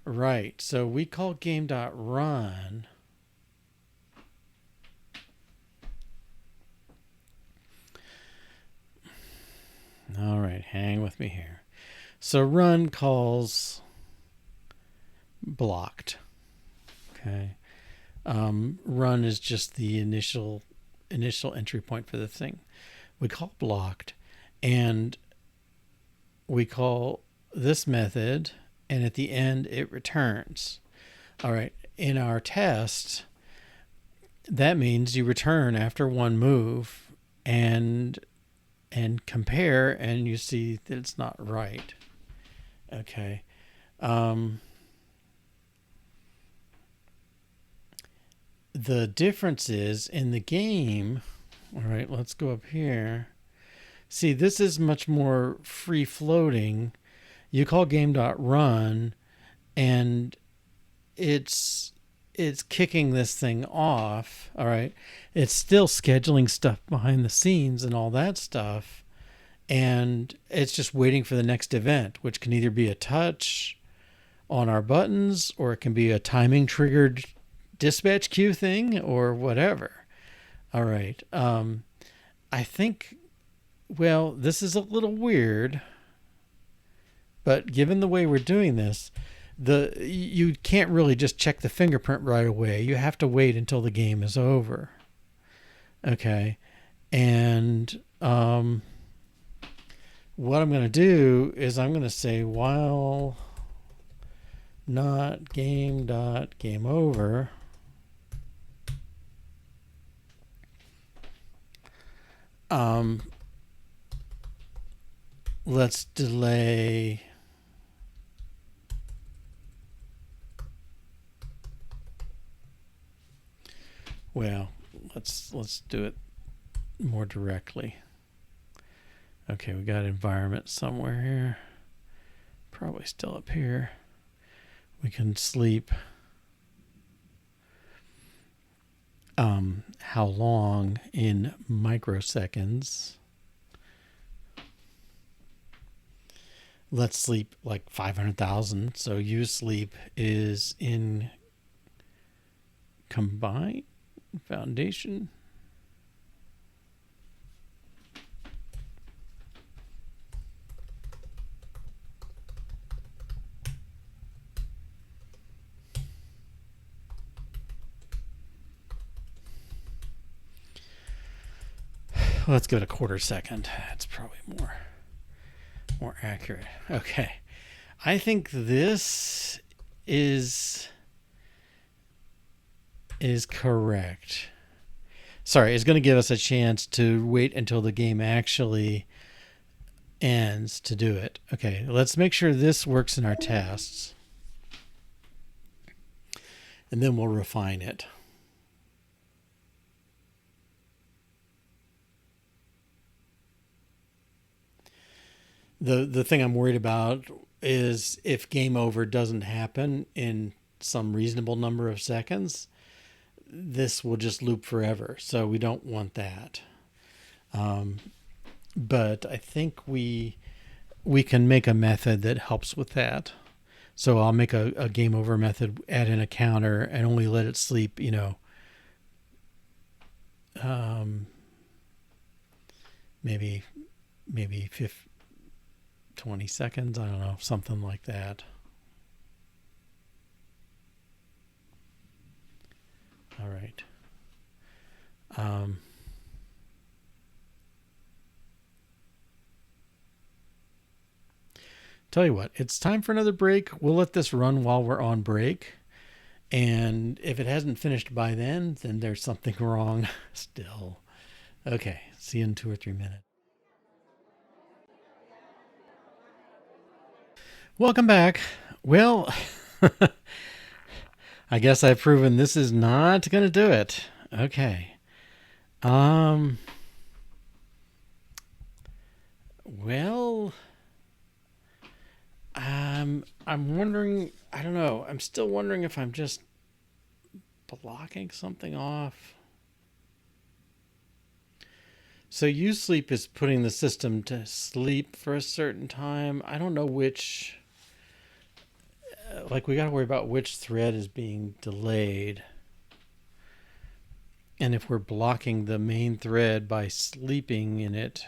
right, so we call game.run. All right, hang with me here. So run calls blocked. Okay. Run is just the initial entry point for the thing. We call blocked, and we call this method, and at the end it returns. All right, in our test, that means you return after one move and compare, and you see that it's not right. Okay. The difference is in the game. All right, let's go up here. See, this is much more free floating. You call game.run and it's kicking this thing off. All right. It's still scheduling stuff behind the scenes and all that stuff. And it's just waiting for the next event, which can either be a touch on our buttons, or it can be a timing triggered dispatch queue thing, or whatever. All right. I think, well, this is a little weird, but given the way we're doing this, you can't really just check the fingerprint right away. You have to wait until the game is over. Okay. And what I'm going to do is I'm going to say while not game over, Um, let's delay. Well, let's do it more directly. Okay, we got environment somewhere here. Probably still up here. We can sleep. How long in microseconds? Let's sleep like 500,000. So use sleep is in combined foundation. Let's go to quarter second. That's probably more accurate. Okay. I think this is correct. Sorry, it's going to give us a chance to wait until the game actually ends to do it. Okay, let's make sure this works in our tests. And then we'll refine it. The thing I'm worried about is if game over doesn't happen in some reasonable number of seconds, this will just loop forever. So we don't want that. But I think we can make a method that helps with that. So I'll make a game over method, add in a counter, and only let it sleep, maybe 20 seconds. I don't know, something like that. All right. Tell you what, it's time for another break. We'll let this run while we're on break. And if it hasn't finished by then there's something wrong still. Okay, see you in 2 or 3 minutes. Welcome back. Well, I guess I've proven this is not going to do it. Okay. Well, I'm wondering, I don't know. I'm still wondering if I'm just blocking something off. So use sleep is putting the system to sleep for a certain time. I don't know which, we got to worry about which thread is being delayed. And if we're blocking the main thread by sleeping in it.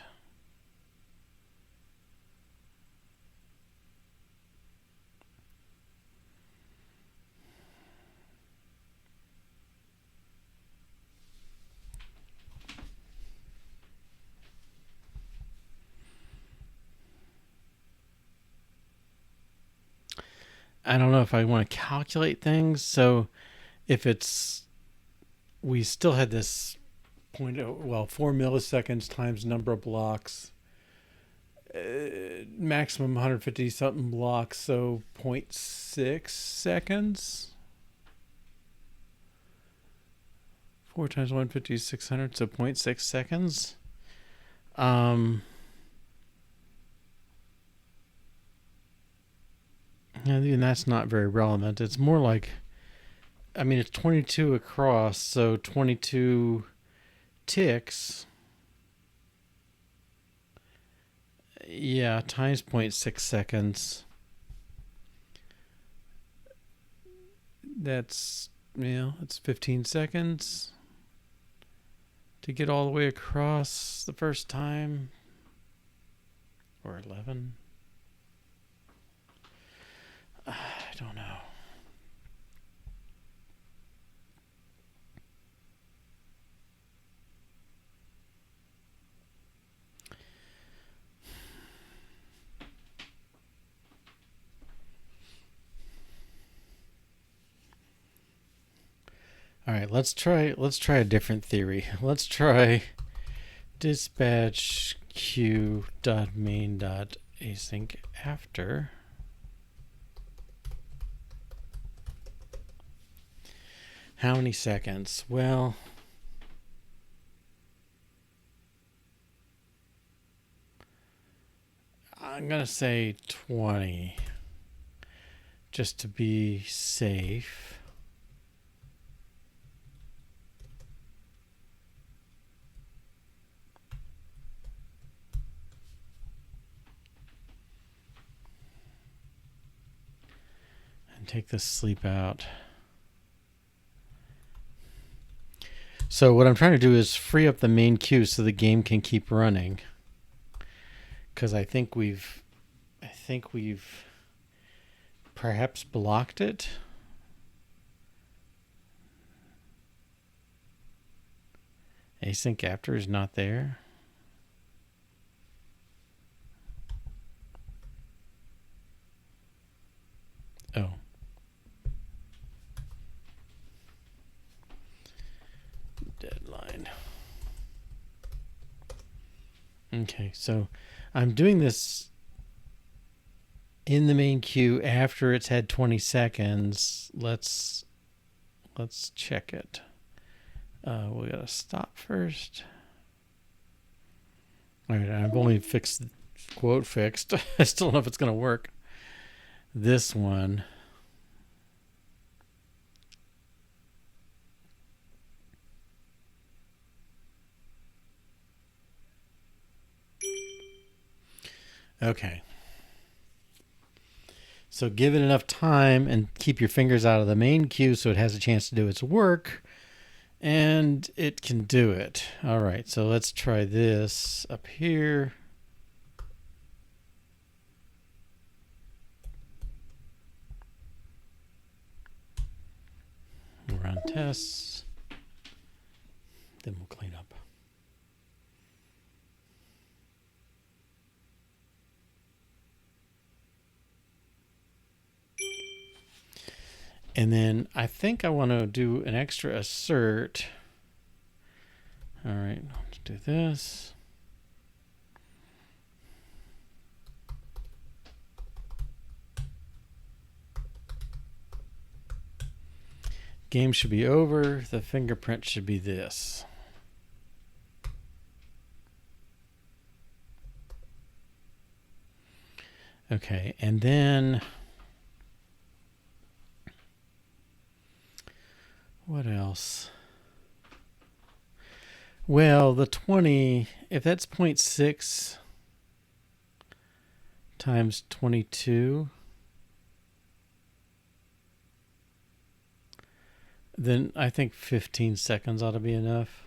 I don't know if I want to calculate things. So if we still had this 4 milliseconds times number of blocks, maximum 150 something blocks, so 0.6 seconds. 4 times 150 is 600, so 0.6 seconds. And that's not very relevant. It's more like, it's 22 across, so 22 ticks. Yeah, times 0.6 seconds. That's 15 seconds to get all the way across the first time. Or 11. I don't know. All right, let's try a different theory. Let's try dispatch queue.main.async after. How many seconds? Well, I'm going to say 20 just to be safe. And take the sleep out. So what I'm trying to do is free up the main queue so the game can keep running. Because I think we've perhaps blocked it. Async after is not there. Oh. Deadline. Okay, so I'm doing this in the main queue after it's had 20 seconds. Let's check it. We gotta stop first. All right, I've only fixed quote fixed. I still don't know if it's gonna work. This one. Okay. So give it enough time and keep your fingers out of the main queue so it has a chance to do its work. And it can do it. All right, so let's try this up here. Run tests. Then we'll clean up. And then I think I want to do an extra assert. All right, let's do this. Game should be over. The fingerprint should be this. Okay, and then what else? Well, the 20, if that's 0.6 times 22, then I think 15 seconds ought to be enough.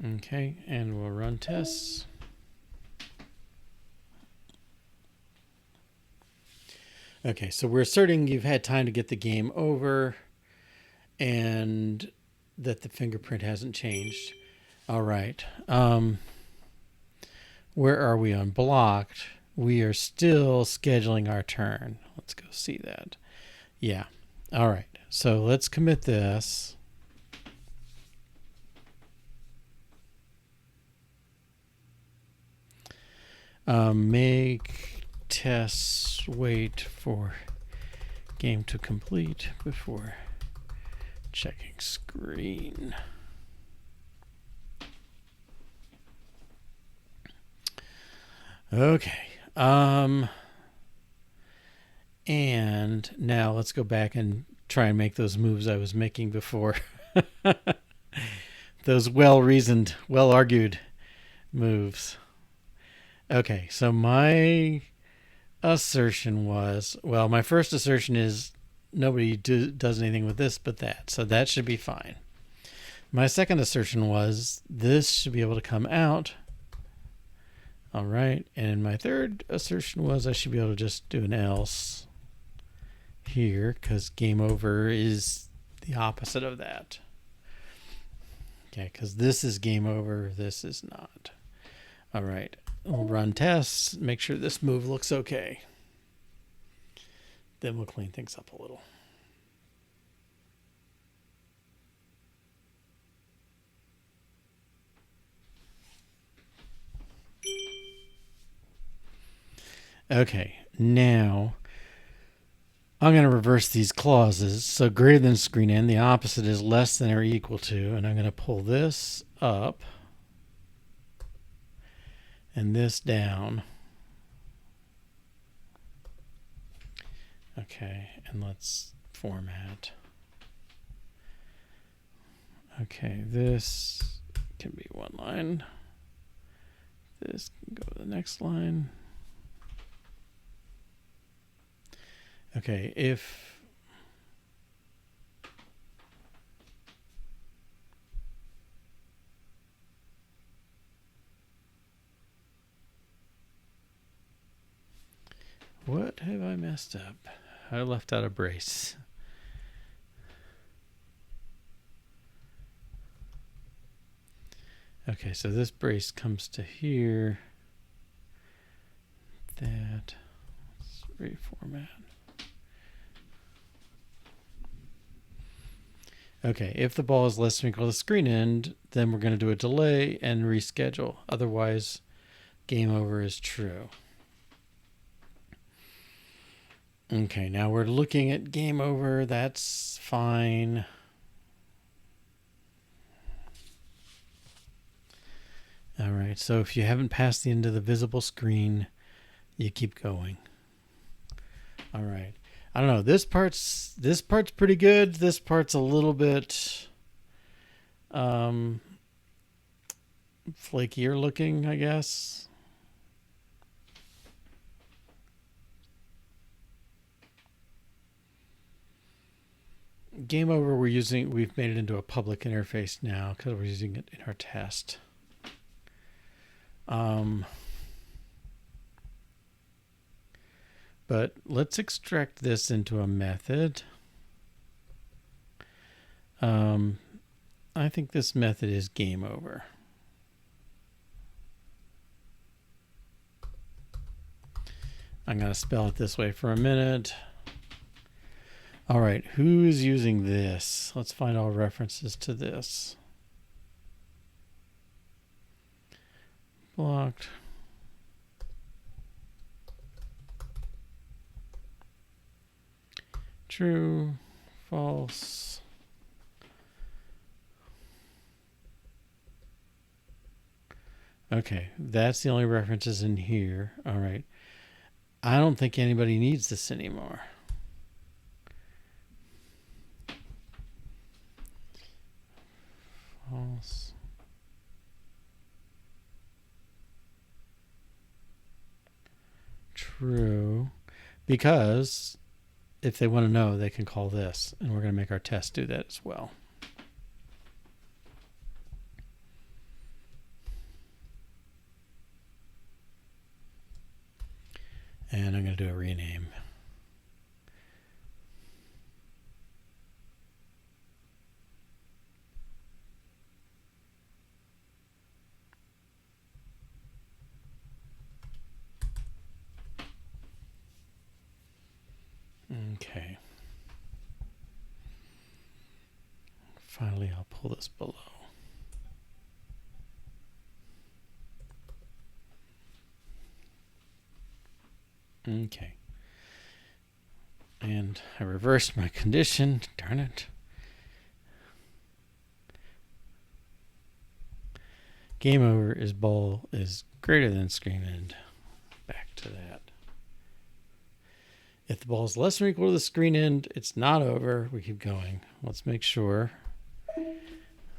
Okay, and we'll run tests. Okay, so we're asserting you've had time to get the game over and that the fingerprint hasn't changed. All right. Where are we on blocked? We are still scheduling our turn. Let's go see that. Yeah. All right. So let's commit this. Make tests wait for game to complete before checking screen. Okay. And now let's go back and try and make those moves I was making before. Those well-reasoned, well-argued moves. Okay, so my assertion was, well, my first assertion is nobody does anything with this but that, so that should be fine. My second assertion was this should be able to come out. All right, and my third assertion was I should be able to just do an else here because game over is the opposite of that. Okay, because this is game over, this is not. All right, we'll run tests, make sure this move looks okay. Then we'll clean things up a little. Okay, now I'm going to reverse these clauses. So greater than screen end, the opposite is less than or equal to, and I'm going to pull this up and this down. Okay, and let's format. Okay, this can be one line. This can go to the next line. Okay, if what have I messed up? I left out a brace. Okay, so this brace comes to here. That. Let's reformat. Okay, if the ball is less than or equal to the screen end, then we're going to do a delay and reschedule. Otherwise, game over is true. Okay, now we're looking at game over. That's fine. All right, so if you haven't passed the end of the visible screen, you keep going. All right. I don't know. This part's pretty good. This part's a little bit flakier looking, I guess. Game over, we've made it into a public interface now because we're using it in our test. But let's extract this into a method. I think this method is game over. I'm going to spell it this way for a minute. All right, who's using this? Let's find all references to this. Blocked. True, false. Okay, that's the only references in here. All right. I don't think anybody needs this anymore. False. True. Because if they want to know, they can call this, and we're going to make our test do that as well. And I'm going to do a rename. Okay. Finally, I'll pull this below. Okay. And I reversed my condition. Darn it. Game over is ball is greater than screen end. Back to that. If the ball is less than or equal to the screen end, it's not over. We keep going. Let's make sure.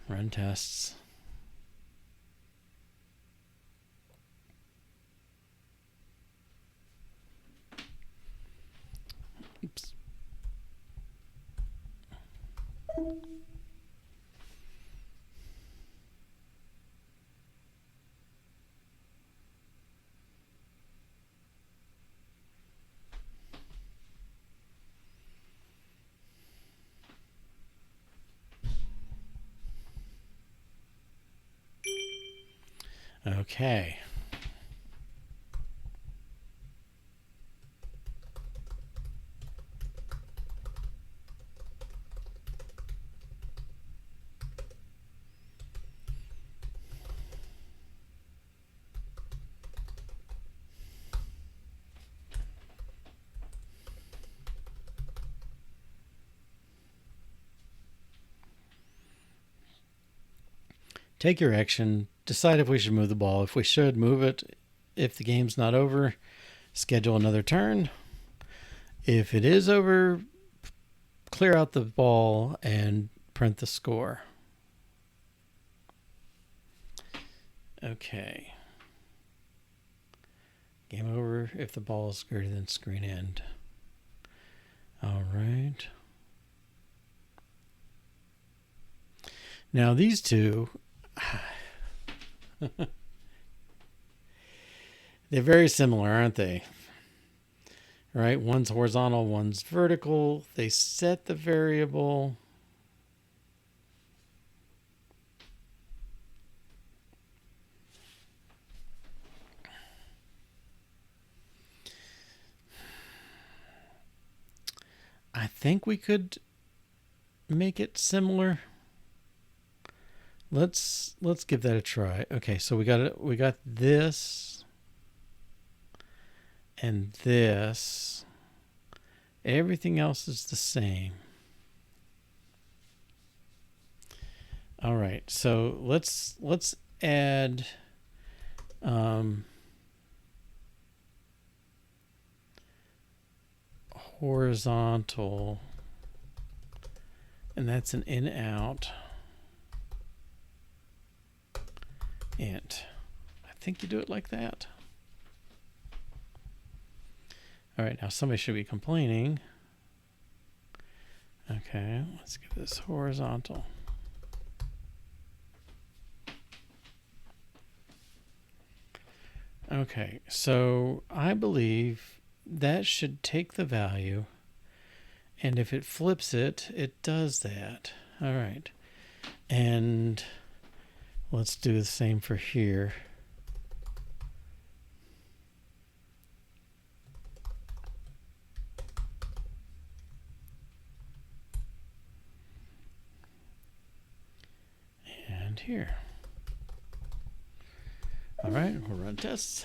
Run tests. Oops. Okay. take your action, decide if we should move the ball. If we should, move it. If the game's not over, schedule another turn. If it is over, clear out the ball and print the score. Okay. Game over if the ball is greater than screen end. All right. Now these two, they're very similar, aren't they? Right? One's horizontal, one's vertical. They set the variable. I think we could make it similar. Let's give that a try. Okay, so we got this and this. Everything else is the same. All right, so let's add horizontal, and that's an in out int. I think you do it like that. All right, now somebody should be complaining. Okay, let's give this horizontal. Okay, so I believe that should take the value, and if it flips it, it does that. All right, and let's do the same for here. And here. All right, we'll run tests.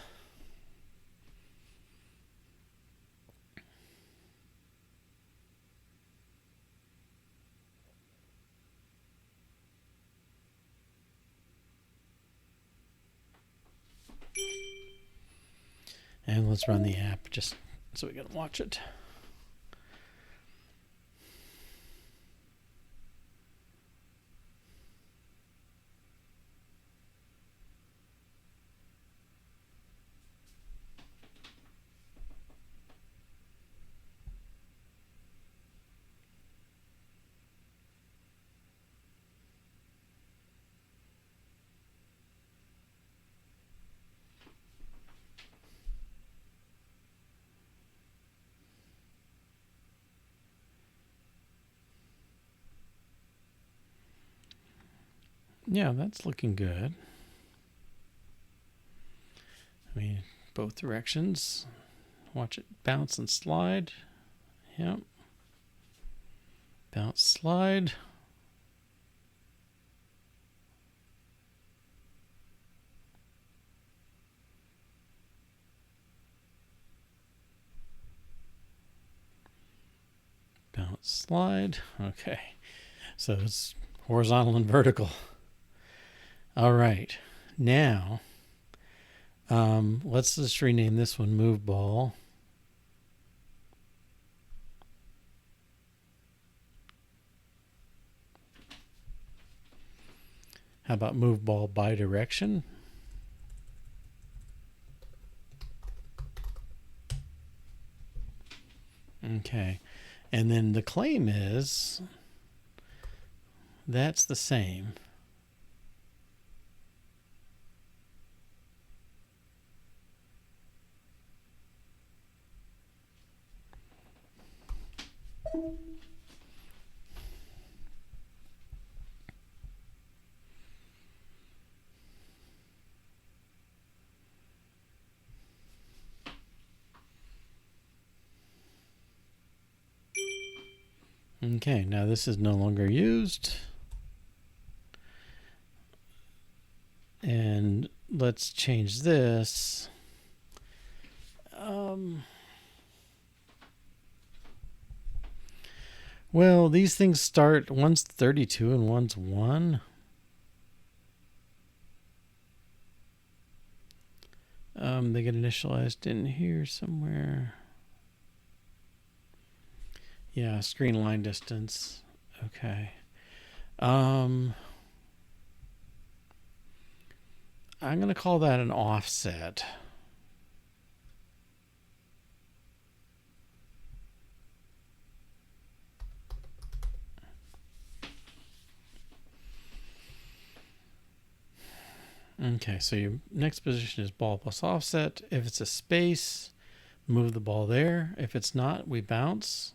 And let's run the app just so we can watch it. Yeah, that's looking good. I mean, both directions. Watch it bounce and slide. Yep. Bounce, slide. Bounce, slide. Okay. So it's horizontal and vertical. All right. Now, let's just rename this one move ball. How about move ball by direction? Okay. And then the claim is that's the same. Okay, now this is no longer used. And let's change this. Well, these things start, one's 32 and one's 1. They get initialized in here somewhere. Yeah, screen line distance. Okay. I'm going to call that an offset. Okay, so your next position is ball plus offset. If it's a space, move the ball there. If it's not, we bounce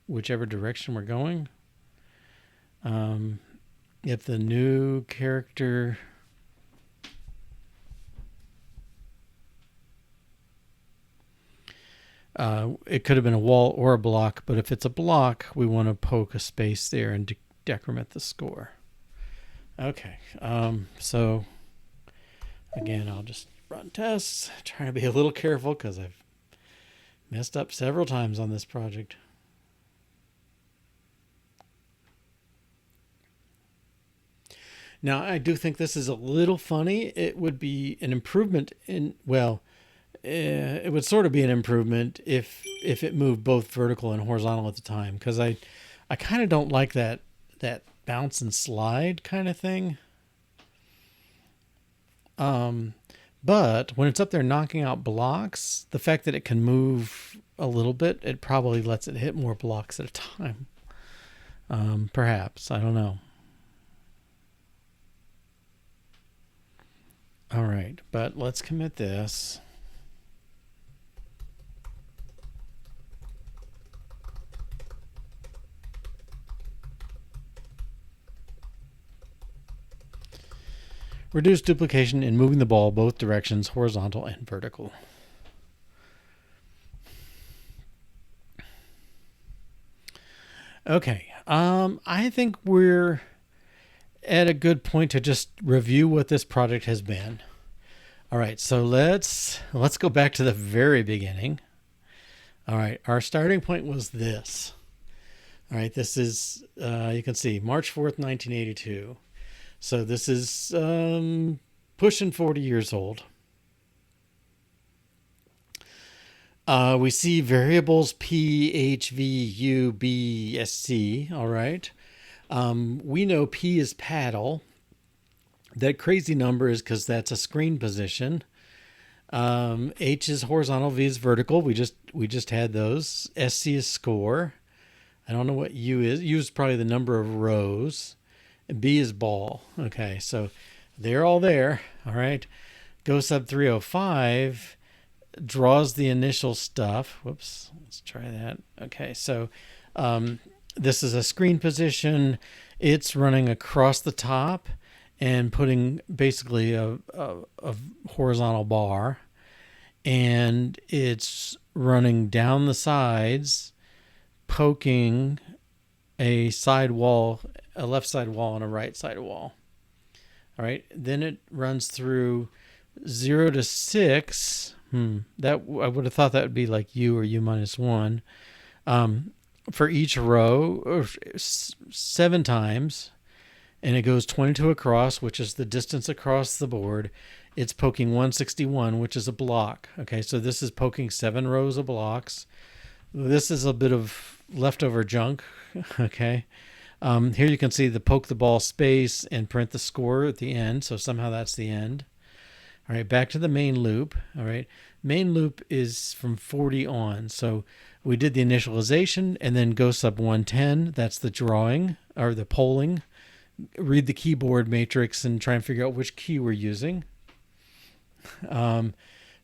whichever direction we're going. If the new character it could have been a wall or a block, but if it's a block, we want to poke a space there and decrement the score. Okay, so again, I'll just run tests, trying to be a little careful because I've messed up several times on this project. Now, I do think this is a little funny. It would be an improvement in, well, it would sort of be an improvement if it moved both vertical and horizontal at the time, because I kind of don't like that bounce and slide kind of thing. But when it's up there knocking out blocks, the fact that it can move a little bit, it probably lets it hit more blocks at a time. Perhaps, I don't know. All right, but let's commit this. Reduce duplication in moving the ball both directions, horizontal and vertical. Okay, I think we're at a good point to just review what this project has been. All right, so let's go back to the very beginning. All right, our starting point was this. All right, this is, you can see, March 4th, 1982. So this is pushing 40 years old. We see variables P, H, V, U, B, S, C. All right. We know P is paddle. That crazy number is because that's a screen position. H is horizontal, V is vertical. We just had those. SC is score. I don't know what U is. U is probably the number of rows. And B is ball. Okay, so they're all there. All right. Go sub 305 draws the initial stuff. Whoops. Let's try that. Okay, so this is a screen position. It's running across the top and putting basically a horizontal bar. And it's running down the sides, poking a side wall, a left side wall and a right side wall. All right. Then it runs through 0 to 6. That I would have thought that would be like U or U minus 1. For each row, or 7 times. And it goes 22 across, which is the distance across the board. It's poking 161, which is a block. Okay, so this is poking 7 rows of blocks. This is a bit of leftover junk. Okay. Here you can see the poke the ball space and print the score at the end. So somehow that's the end. All right, back to the main loop. All right, main loop is from 40 on. So we did the initialization and then go sub 110. That's the drawing or the polling. Read the keyboard matrix and try and figure out which key we're using.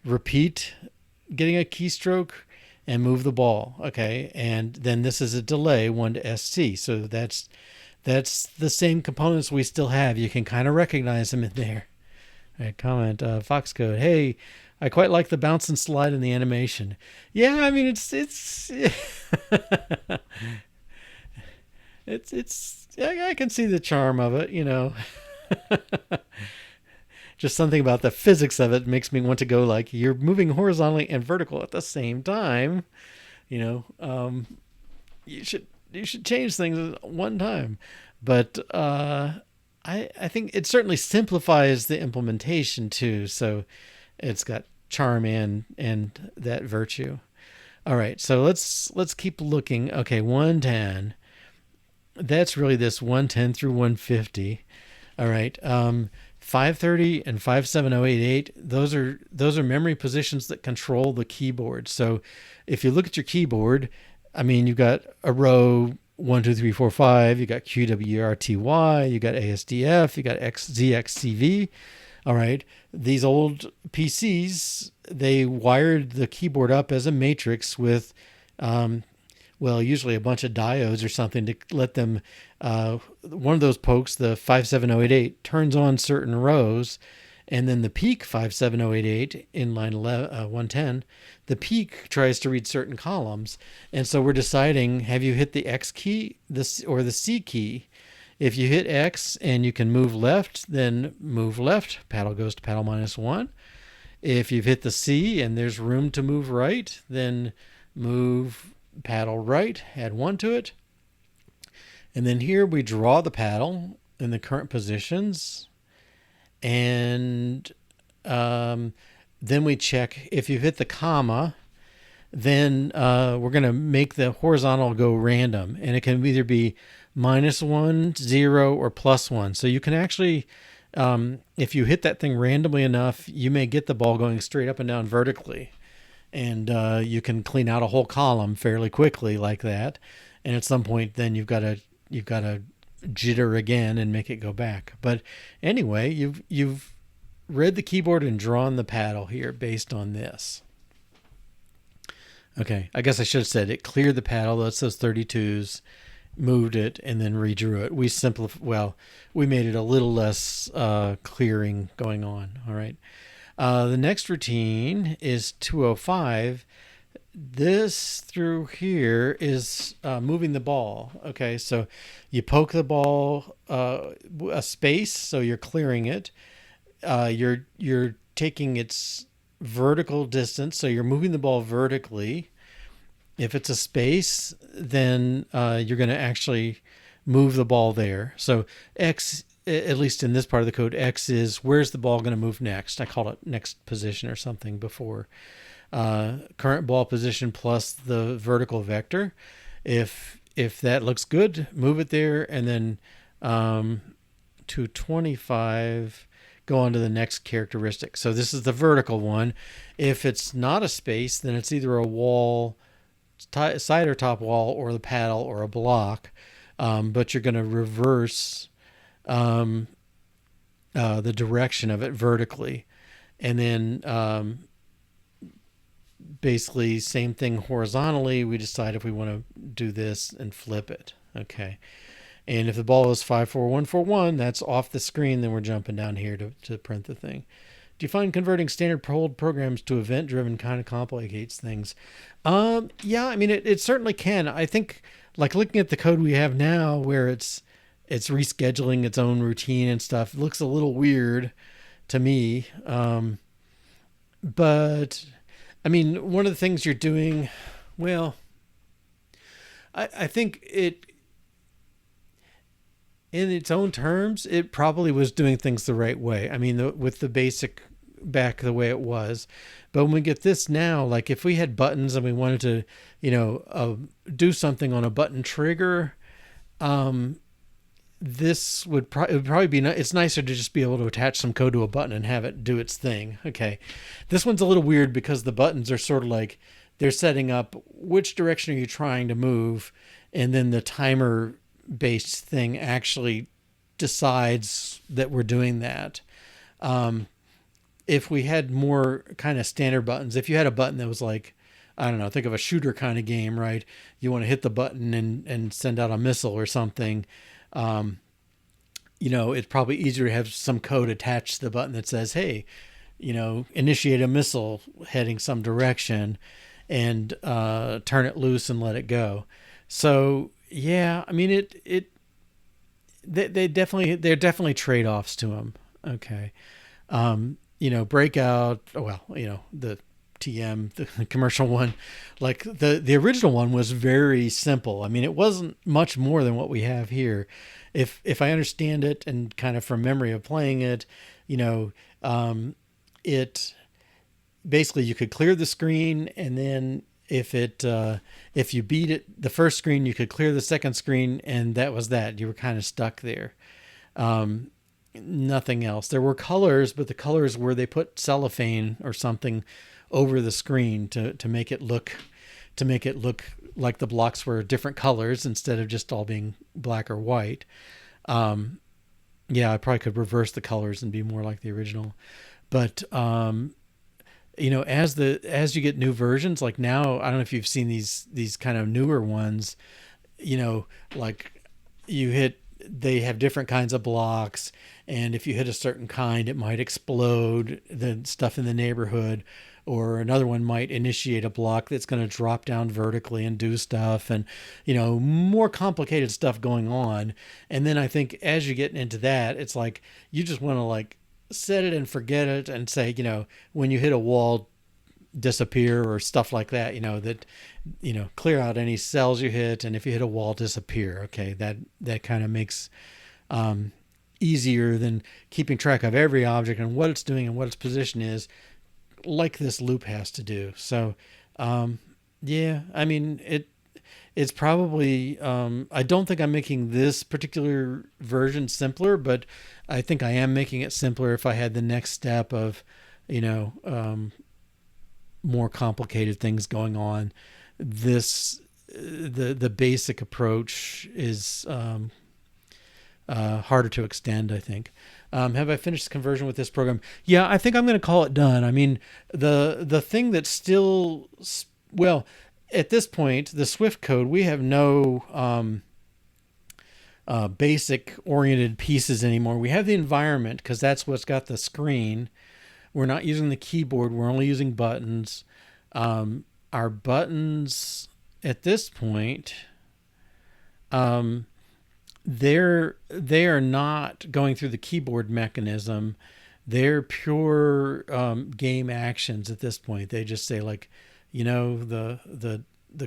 Repeat getting a keystroke and move the ball. Okay, and then this is a delay 1 to SC. So that's the same components we still have. You can kind of recognize them in there. All right, comment Foxcode. Hey, I quite like the bounce and slide in the animation. Yeah, I mean it's I can see the charm of it, you know. Just something about the physics of it makes me want to go like, you're moving horizontally and vertical at the same time. You know, you should change things at one time. But I think it certainly simplifies the implementation too. So it's got charm and that virtue. All right, so let's keep looking. Okay, 110. That's really this 110 through 150. All right. 530 and 57088. Those are memory positions that control the keyboard. So if you look at your keyboard, I mean, you've got a row 1 2 3 4 5. You got QWRTY. You got ASDF. You got XZXCV. All right. These old PCs, they wired the keyboard up as a matrix with well, usually a bunch of diodes or something to let them, one of those pokes, the 57088, turns on certain rows, and then the peak 57088 in line 110, the peak tries to read certain columns. And so we're deciding, have you hit the X key or the C key? If you hit X and you can move left, then move left, paddle goes to paddle -1. If you've hit the C and there's room to move right, then move paddle right, add 1 to it. And then here we draw the paddle in the current positions. And then we check if you've hit the comma, then we're going to make the horizontal go random. And it can either be -1, 0, or +1. So you can actually, if you hit that thing randomly enough, you may get the ball going straight up and down vertically. And you can clean out a whole column fairly quickly like that. And at some point, then you've got to jitter again and make it go back. But anyway, you've read the keyboard and drawn the paddle here based on this. Okay, I guess I should have said it cleared the paddle. That's those 32s, moved it, and then redrew it. We made it a little less clearing going on. All right. The next routine is 205. This through here is moving the ball. Okay, so you poke the ball a space, so you're clearing it. You're taking its vertical distance, so you're moving the ball vertically. If it's a space, then you're going to actually move the ball there. So X, at least in this part of the code, X is where's the ball going to move next. I called it next position or something before. Current ball position plus the vertical vector. If that looks good, move it there, and then 225, go on to the next characteristic. So this is the vertical one. If it's not a space, then it's either a wall, side or top wall, or the paddle, or a block. But you're going to reverse the direction of it vertically. And then basically same thing horizontally. We decide if we want to do this and flip it. Okay. And if the ball is 54141, that's off the screen, then we're jumping down here to print the thing. Do you find converting standard programs to event-driven kind of complicates things? Yeah, I mean, it certainly can. I think, like looking at the code we have now, where it's rescheduling its own routine and stuff, it looks a little weird to me. But I mean, one of the things you're doing, well, I think it, in its own terms, it probably was doing things the right way. I mean, with the basic back the way it was. But when we get this now, like if we had buttons and we wanted to, do something on a button trigger, this would probably be, it's nicer to just be able to attach some code to a button and have it do its thing. Okay. This one's a little weird because the buttons are sort of like, they're setting up which direction are you trying to move, and then the timer based thing actually decides that we're doing that. If we had more kind of standard buttons, if you had a button that was like, I don't know, think of a shooter kind of game, right? You want to hit the button and send out a missile or something. It's probably easier to have some code attached to the button that says, hey, initiate a missile heading some direction, and turn it loose and let it go. So yeah, I mean, they're definitely trade-offs to them. Okay. Breakout, the TM, the commercial one, like the original one was very simple. I mean, it wasn't much more than what we have here. If I understand it and kind of from memory of playing it, basically you could clear the screen, and then if you beat it the first screen, you could clear the second screen, and that was that. You were kind of stuck there. Nothing else. There were colors, but the colors were they put cellophane or something over the screen to make it look like the blocks were different colors instead of just all being black or white. Yeah, I probably could reverse the colors and be more like the original. But as you get new versions, like now, I don't know if you've seen these kind of newer ones, like they have different kinds of blocks, and if you hit a certain kind, it might explode the stuff in the neighborhood, or another one might initiate a block that's going to drop down vertically and do stuff, and more complicated stuff going on. And then I think as you get into that, it's like you just want to like set it and forget it and say, when you hit a wall, disappear, or stuff like that, clear out any cells you hit, and if you hit a wall, disappear. Okay, that kind of makes easier than keeping track of every object and what it's doing and what its position is, like this loop has to do. So yeah, I mean, it's probably I don't think I'm making this particular version simpler, but I think I am making it simpler if I had the next step of more complicated things going on. The basic approach is harder to extend, I think. Have I finished the conversion with this program? Yeah, I think I'm going to call it done. I mean, the thing that's still, well, at this point, the Swift code, we have no basic oriented pieces anymore. We have the environment because that's what's got the screen. We're not using the keyboard. We're only using buttons. Our buttons at this point, they are not going through the keyboard mechanism. They're pure game actions at this point. They just say like, the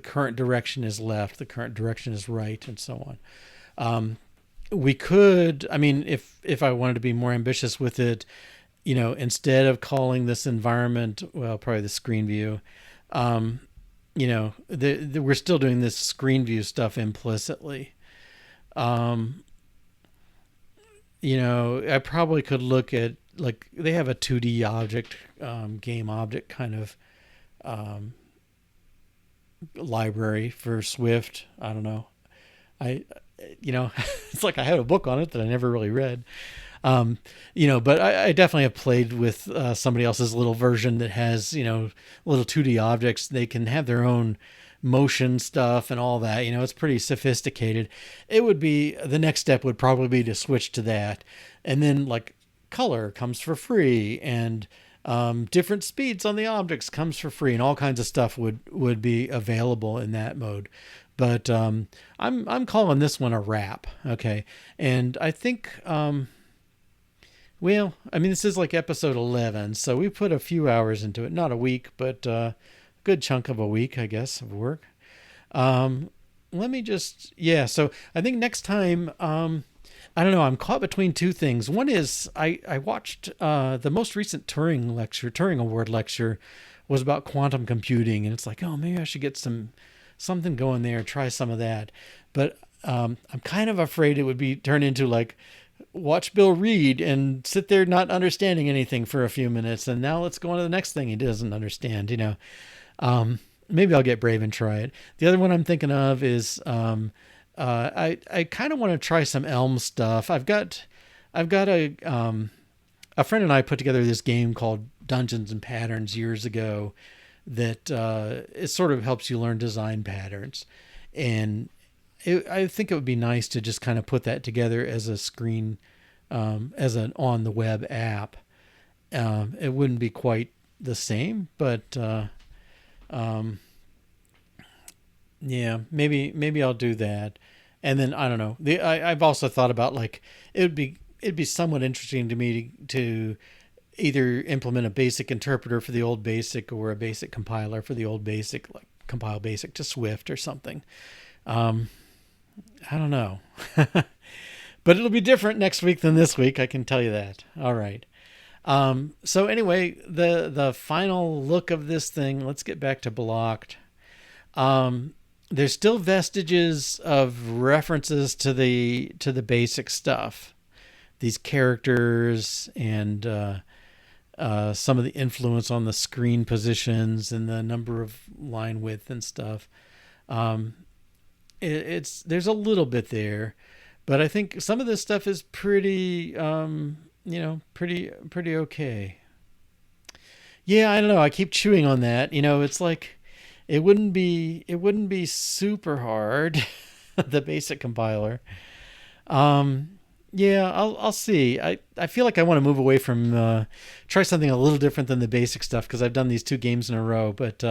current direction is left, the current direction is right, and so on. We could, I mean, if I wanted to be more ambitious with it, instead of calling this environment, well, probably the screen view, we're still doing this screen view stuff implicitly. I probably could look at, like, they have a 2D object, game object kind of library for Swift. I don't know. It's like I had a book on it that I never really read. But I definitely have played with somebody else's little version that has, little 2D objects. They can have their own motion stuff and all that. It's pretty sophisticated. It would be, the next step would probably be to switch to that. And then like color comes for free, and different speeds on the objects comes for free, and all kinds of stuff would be available in that mode. But I'm calling this one a wrap. Okay. And I think, well, I mean, this is like episode 11, so we put a few hours into it. Not a week, but a good chunk of a week, I guess, of work. Let me just, yeah, so I think next time, I don't know, I'm caught between two things. One is I watched the most recent Turing Award lecture was about quantum computing, and it's like, oh, maybe I should get something going there, try some of that. But I'm kind of afraid it would be turned into like, watch Bill read and sit there not understanding anything for a few minutes, and now let's go on to the next thing he doesn't understand. Maybe I'll get brave and try it. The other one I'm thinking of is I kind of want to try some Elm stuff. I've got a friend and I put together this game called Dungeons and Patterns years ago that it sort of helps you learn design patterns, and I think it would be nice to just kind of put that together as a screen, as an on the web app. It wouldn't be quite the same, but yeah, maybe I'll do that. And then I don't know. I've also thought about, like, it'd be somewhat interesting to me to either implement a basic interpreter for the old BASIC or a basic compiler for the old BASIC, like compile BASIC to Swift or something. I don't know. But it'll be different next week than this week, I can tell you that. All right. So anyway, the final look of this thing. Let's get back to Blocked. Um, there's still vestiges of references to the basic stuff. These characters and some of the influence on the screen positions and the number of line width and stuff. Um, it's there's a little bit there, but I think some of this stuff is pretty, pretty okay. Yeah, I don't know. I keep chewing on that. It's like it wouldn't be super hard, the basic compiler. Um, yeah, I'll see. I feel like I want to move away from try something a little different than the basic stuff because I've done these two games in a row. But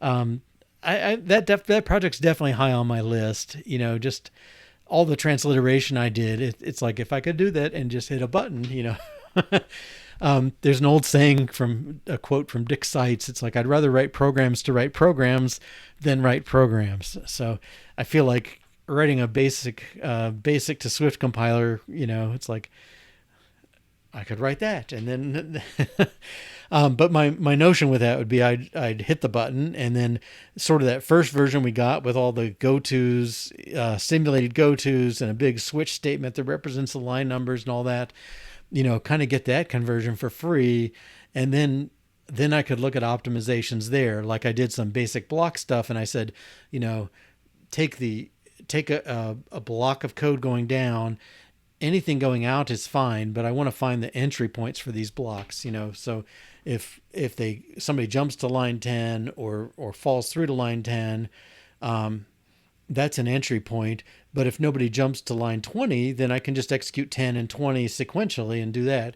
um, that project's definitely high on my list. Just all the transliteration I did. It's like if I could do that and just hit a button. There's an old saying from a quote from Dick Seitz. It's like I'd rather write programs to write programs than write programs. So I feel like writing a basic to Swift compiler. It's like I could write that, and then, but my notion with that would be I'd hit the button, and then sort of that first version we got with all the go tos, simulated go tos, and a big switch statement that represents the line numbers and all that. Kind of get that conversion for free, and then I could look at optimizations there. Like I did some basic block stuff, and I said, you know, take the take a block of code going down, anything going out is fine, but I want to find the entry points for these blocks. So if somebody jumps to line 10 or falls through to line 10, that's an entry point. But if nobody jumps to line 20, then I can just execute 10 and 20 sequentially and do that.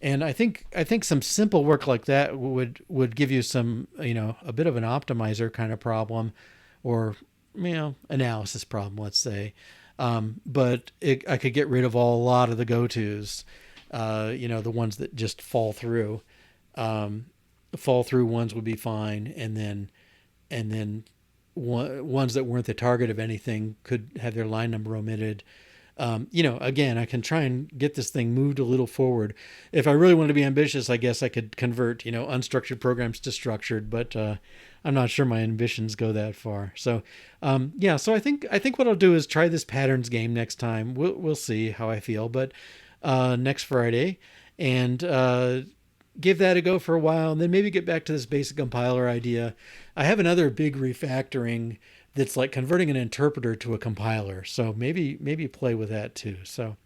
And I think some simple work like that would give you some, a bit of an optimizer kind of problem, or analysis problem, let's say. But I could get rid of a lot of the go-tos, the ones that just fall through. Fall through ones would be fine, and then ones that weren't the target of anything could have their line number omitted. Again, I can try and get this thing moved a little forward. If I really wanted to be ambitious, I guess I could convert, unstructured programs to structured, but I'm not sure my ambitions go that far. So, yeah, so I think what I'll do is try this patterns game next time. We'll see how I feel, but next Friday, and give that a go for a while, and then maybe get back to this basic compiler idea. I have another big refactoring that's like converting an interpreter to a compiler. So maybe play with that too. So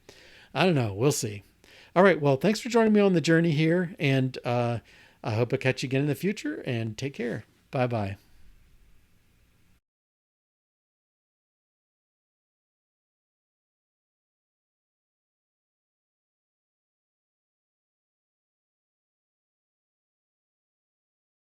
I don't know. We'll see. All right. Well, thanks for joining me on the journey here, and I hope I catch you again in the future. And take care. Bye bye.